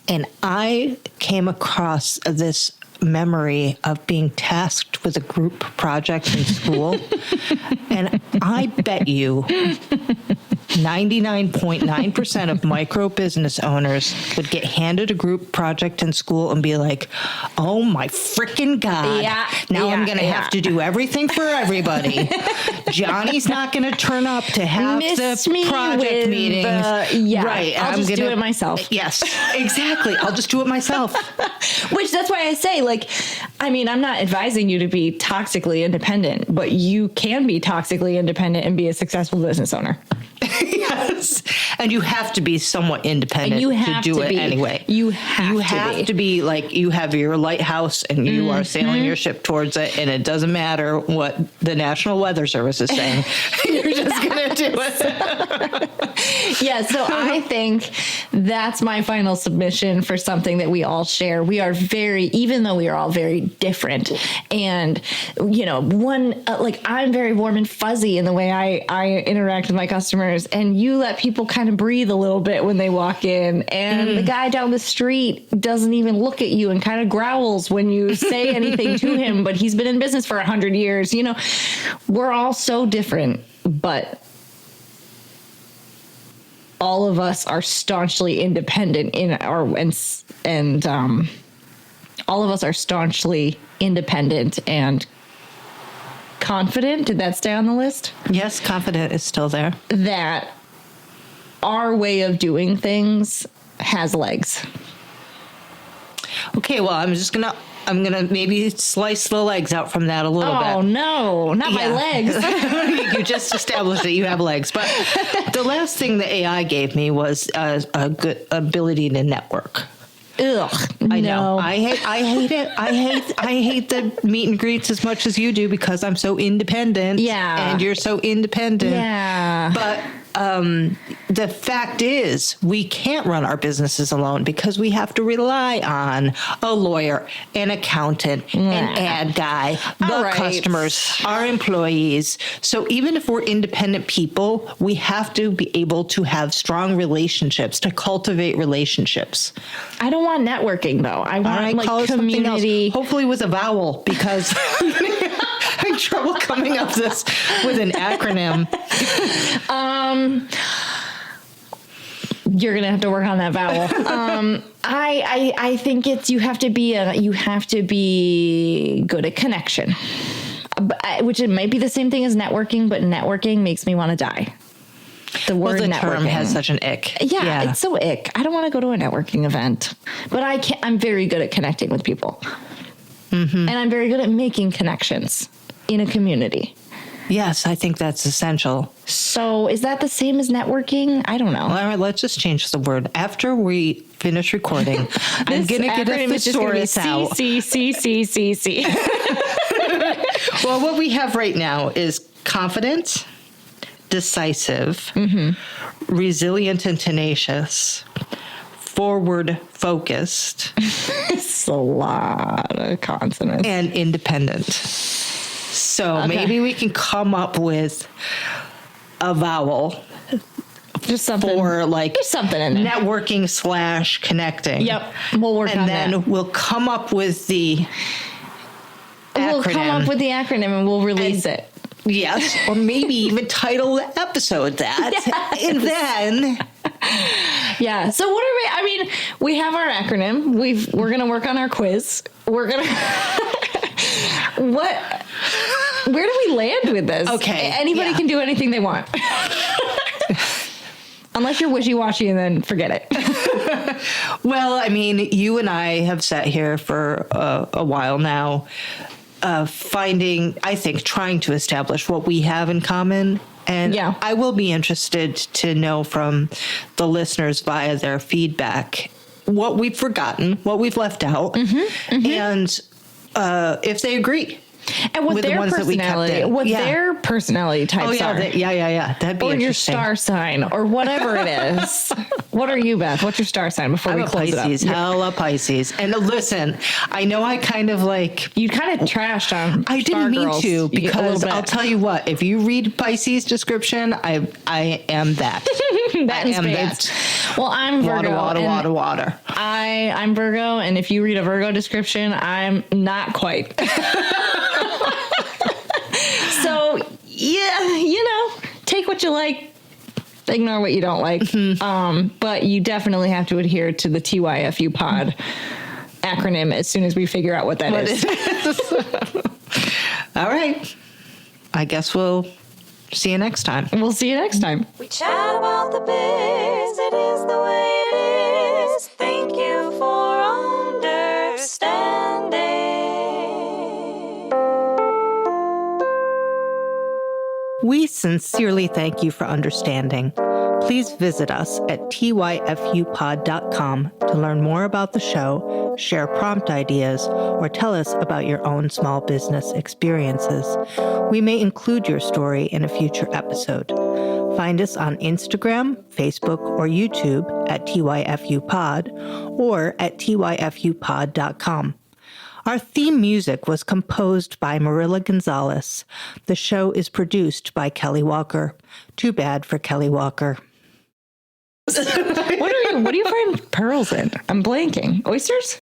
Speaker 2: And I came across this memory of being tasked with a group project in school. And I bet you 99.9% of micro business owners would get handed a group project in school and be like, oh my freaking God.
Speaker 3: Yeah,
Speaker 2: now I'm going to
Speaker 3: yeah.
Speaker 2: have to do everything for everybody. Johnny's not going to turn up to have the project meetings.
Speaker 3: Right. I'll just do it myself.
Speaker 2: Yes, exactly. I'll just do it myself.
Speaker 3: Which that's why I say, I'm not advising you to be toxically independent, but you can be toxically independent and be a successful business owner.
Speaker 2: Yes. And you have to be somewhat independent to do it anyway.
Speaker 3: You have
Speaker 2: to be like, you have your lighthouse and you are sailing your ship towards it, and it doesn't matter what the National Weather Service is saying. You're just going to do it.
Speaker 3: Yeah, so I think that's my final submission for something that we all share. We are even though we are all very different, and I'm very warm and fuzzy in the way I interact with my customers, and you let people kind of breathe a little bit when they walk in, and the guy down the street doesn't even look at you and kind of growls when you say anything to him, but he's been in business for 100 years. We're all so different, but all of us are staunchly independent all of us are staunchly independent and confident. Did that stay on the list?
Speaker 2: Yes, confident is still there.
Speaker 3: That our way of doing things has legs.
Speaker 2: Okay, well, I'm gonna maybe slice the legs out from that a little bit.
Speaker 3: Oh no, not my legs.
Speaker 2: You just established that you have legs. But the last thing the AI gave me was a good ability to network.
Speaker 3: Ugh,
Speaker 2: I
Speaker 3: no.
Speaker 2: know. I hate it. I hate the meet and greets as much as you do because I'm so independent.
Speaker 3: Yeah.
Speaker 2: And you're so independent.
Speaker 3: Yeah.
Speaker 2: But the fact is, we can't run our businesses alone because we have to rely on a lawyer, an accountant, an ad guy, the customers, our employees. So even if we're independent people, we have to be able to have strong relationships, to cultivate relationships.
Speaker 3: I don't want networking though. I want
Speaker 2: call it
Speaker 3: community.
Speaker 2: Something else, hopefully with a vowel, because I'm having trouble coming up with an acronym.
Speaker 3: You're gonna have to work on that vowel. I think you have to be good at connection, which it might be the same thing as networking, but networking makes me want to die. The word
Speaker 2: the
Speaker 3: networking
Speaker 2: term has such an ick.
Speaker 3: Yeah, it's so ick. I don't want to go to a networking event, but I'm very good at connecting with people, and I'm very good at making connections in a community.
Speaker 2: Yes, I think that's essential.
Speaker 3: So is that the same as networking? I don't know.
Speaker 2: All right, let's just change the word. After we finish recording, I'm going to get a thesaurus out.
Speaker 3: C.
Speaker 2: Well, what we have right now is confident, decisive, resilient and tenacious, forward focused.
Speaker 3: It's a lot of consonants.
Speaker 2: And independent. So maybe we can come up with a vowel
Speaker 3: just something
Speaker 2: for
Speaker 3: there's something in there.
Speaker 2: Networking / connecting.
Speaker 3: Yep. We'll work on that.
Speaker 2: And then we'll come up with the acronym.
Speaker 3: We'll come up with the acronym and we'll release it.
Speaker 2: Yes. Or maybe even title the episode that. Yes. And then.
Speaker 3: Yeah. So what are we have our acronym. We're going to work on our quiz. We're going to. What? Where do we land with this?
Speaker 2: Okay,
Speaker 3: Anybody
Speaker 2: yeah.
Speaker 3: can do anything they want. Unless you're wishy-washy, and then forget it.
Speaker 2: Well, I mean, you and I have sat here for a while now, trying to establish what we have in common. And
Speaker 3: Yeah.
Speaker 2: I will be interested to know from the listeners via their feedback what we've forgotten, what we've left out, and if they agree.
Speaker 3: And what
Speaker 2: With the
Speaker 3: their
Speaker 2: ones that we kept
Speaker 3: personality,
Speaker 2: in.
Speaker 3: what
Speaker 2: Yeah.
Speaker 3: their personality types
Speaker 2: Oh, yeah.
Speaker 3: are.
Speaker 2: Yeah. That'd be
Speaker 3: Or your
Speaker 2: interesting.
Speaker 3: star sign, or whatever it is. What are you, Beth? What's your star sign before
Speaker 2: I'm
Speaker 3: we
Speaker 2: a
Speaker 3: close
Speaker 2: Pisces,
Speaker 3: it up?
Speaker 2: hella Pisces. And listen, I know I kind of like
Speaker 3: You kind of trashed on.
Speaker 2: I didn't mean
Speaker 3: Stargirls.
Speaker 2: to,
Speaker 3: You get a
Speaker 2: because
Speaker 3: little
Speaker 2: I'll
Speaker 3: bit.
Speaker 2: tell you what, if you read Pisces description, I am that.
Speaker 3: That in
Speaker 2: I am
Speaker 3: spades.
Speaker 2: that.
Speaker 3: Well, I'm Virgo.
Speaker 2: Water.
Speaker 3: I'm Virgo, and if you read a Virgo description, I'm not quite. So, yeah, take what you like, ignore what you don't like. But you definitely have to adhere to the TYFU pod acronym as soon as we figure out what that is.
Speaker 2: All right. I guess we'll see you next time.
Speaker 3: We'll see you next time.
Speaker 1: We chat about the biz, it is the way it is. Thank you for understanding.
Speaker 2: We sincerely thank you for understanding. Please visit us at tyfupod.com to learn more about the show, share prompt ideas, or tell us about your own small business experiences. We may include your story in a future episode. Find us on Instagram, Facebook, or YouTube at tyfupod or at tyfupod.com. Our theme music was composed by Marilla Gonzalez. The show is produced by Kelly Walker. Too bad for Kelly Walker.
Speaker 3: What do you find pearls in? I'm blanking. Oysters?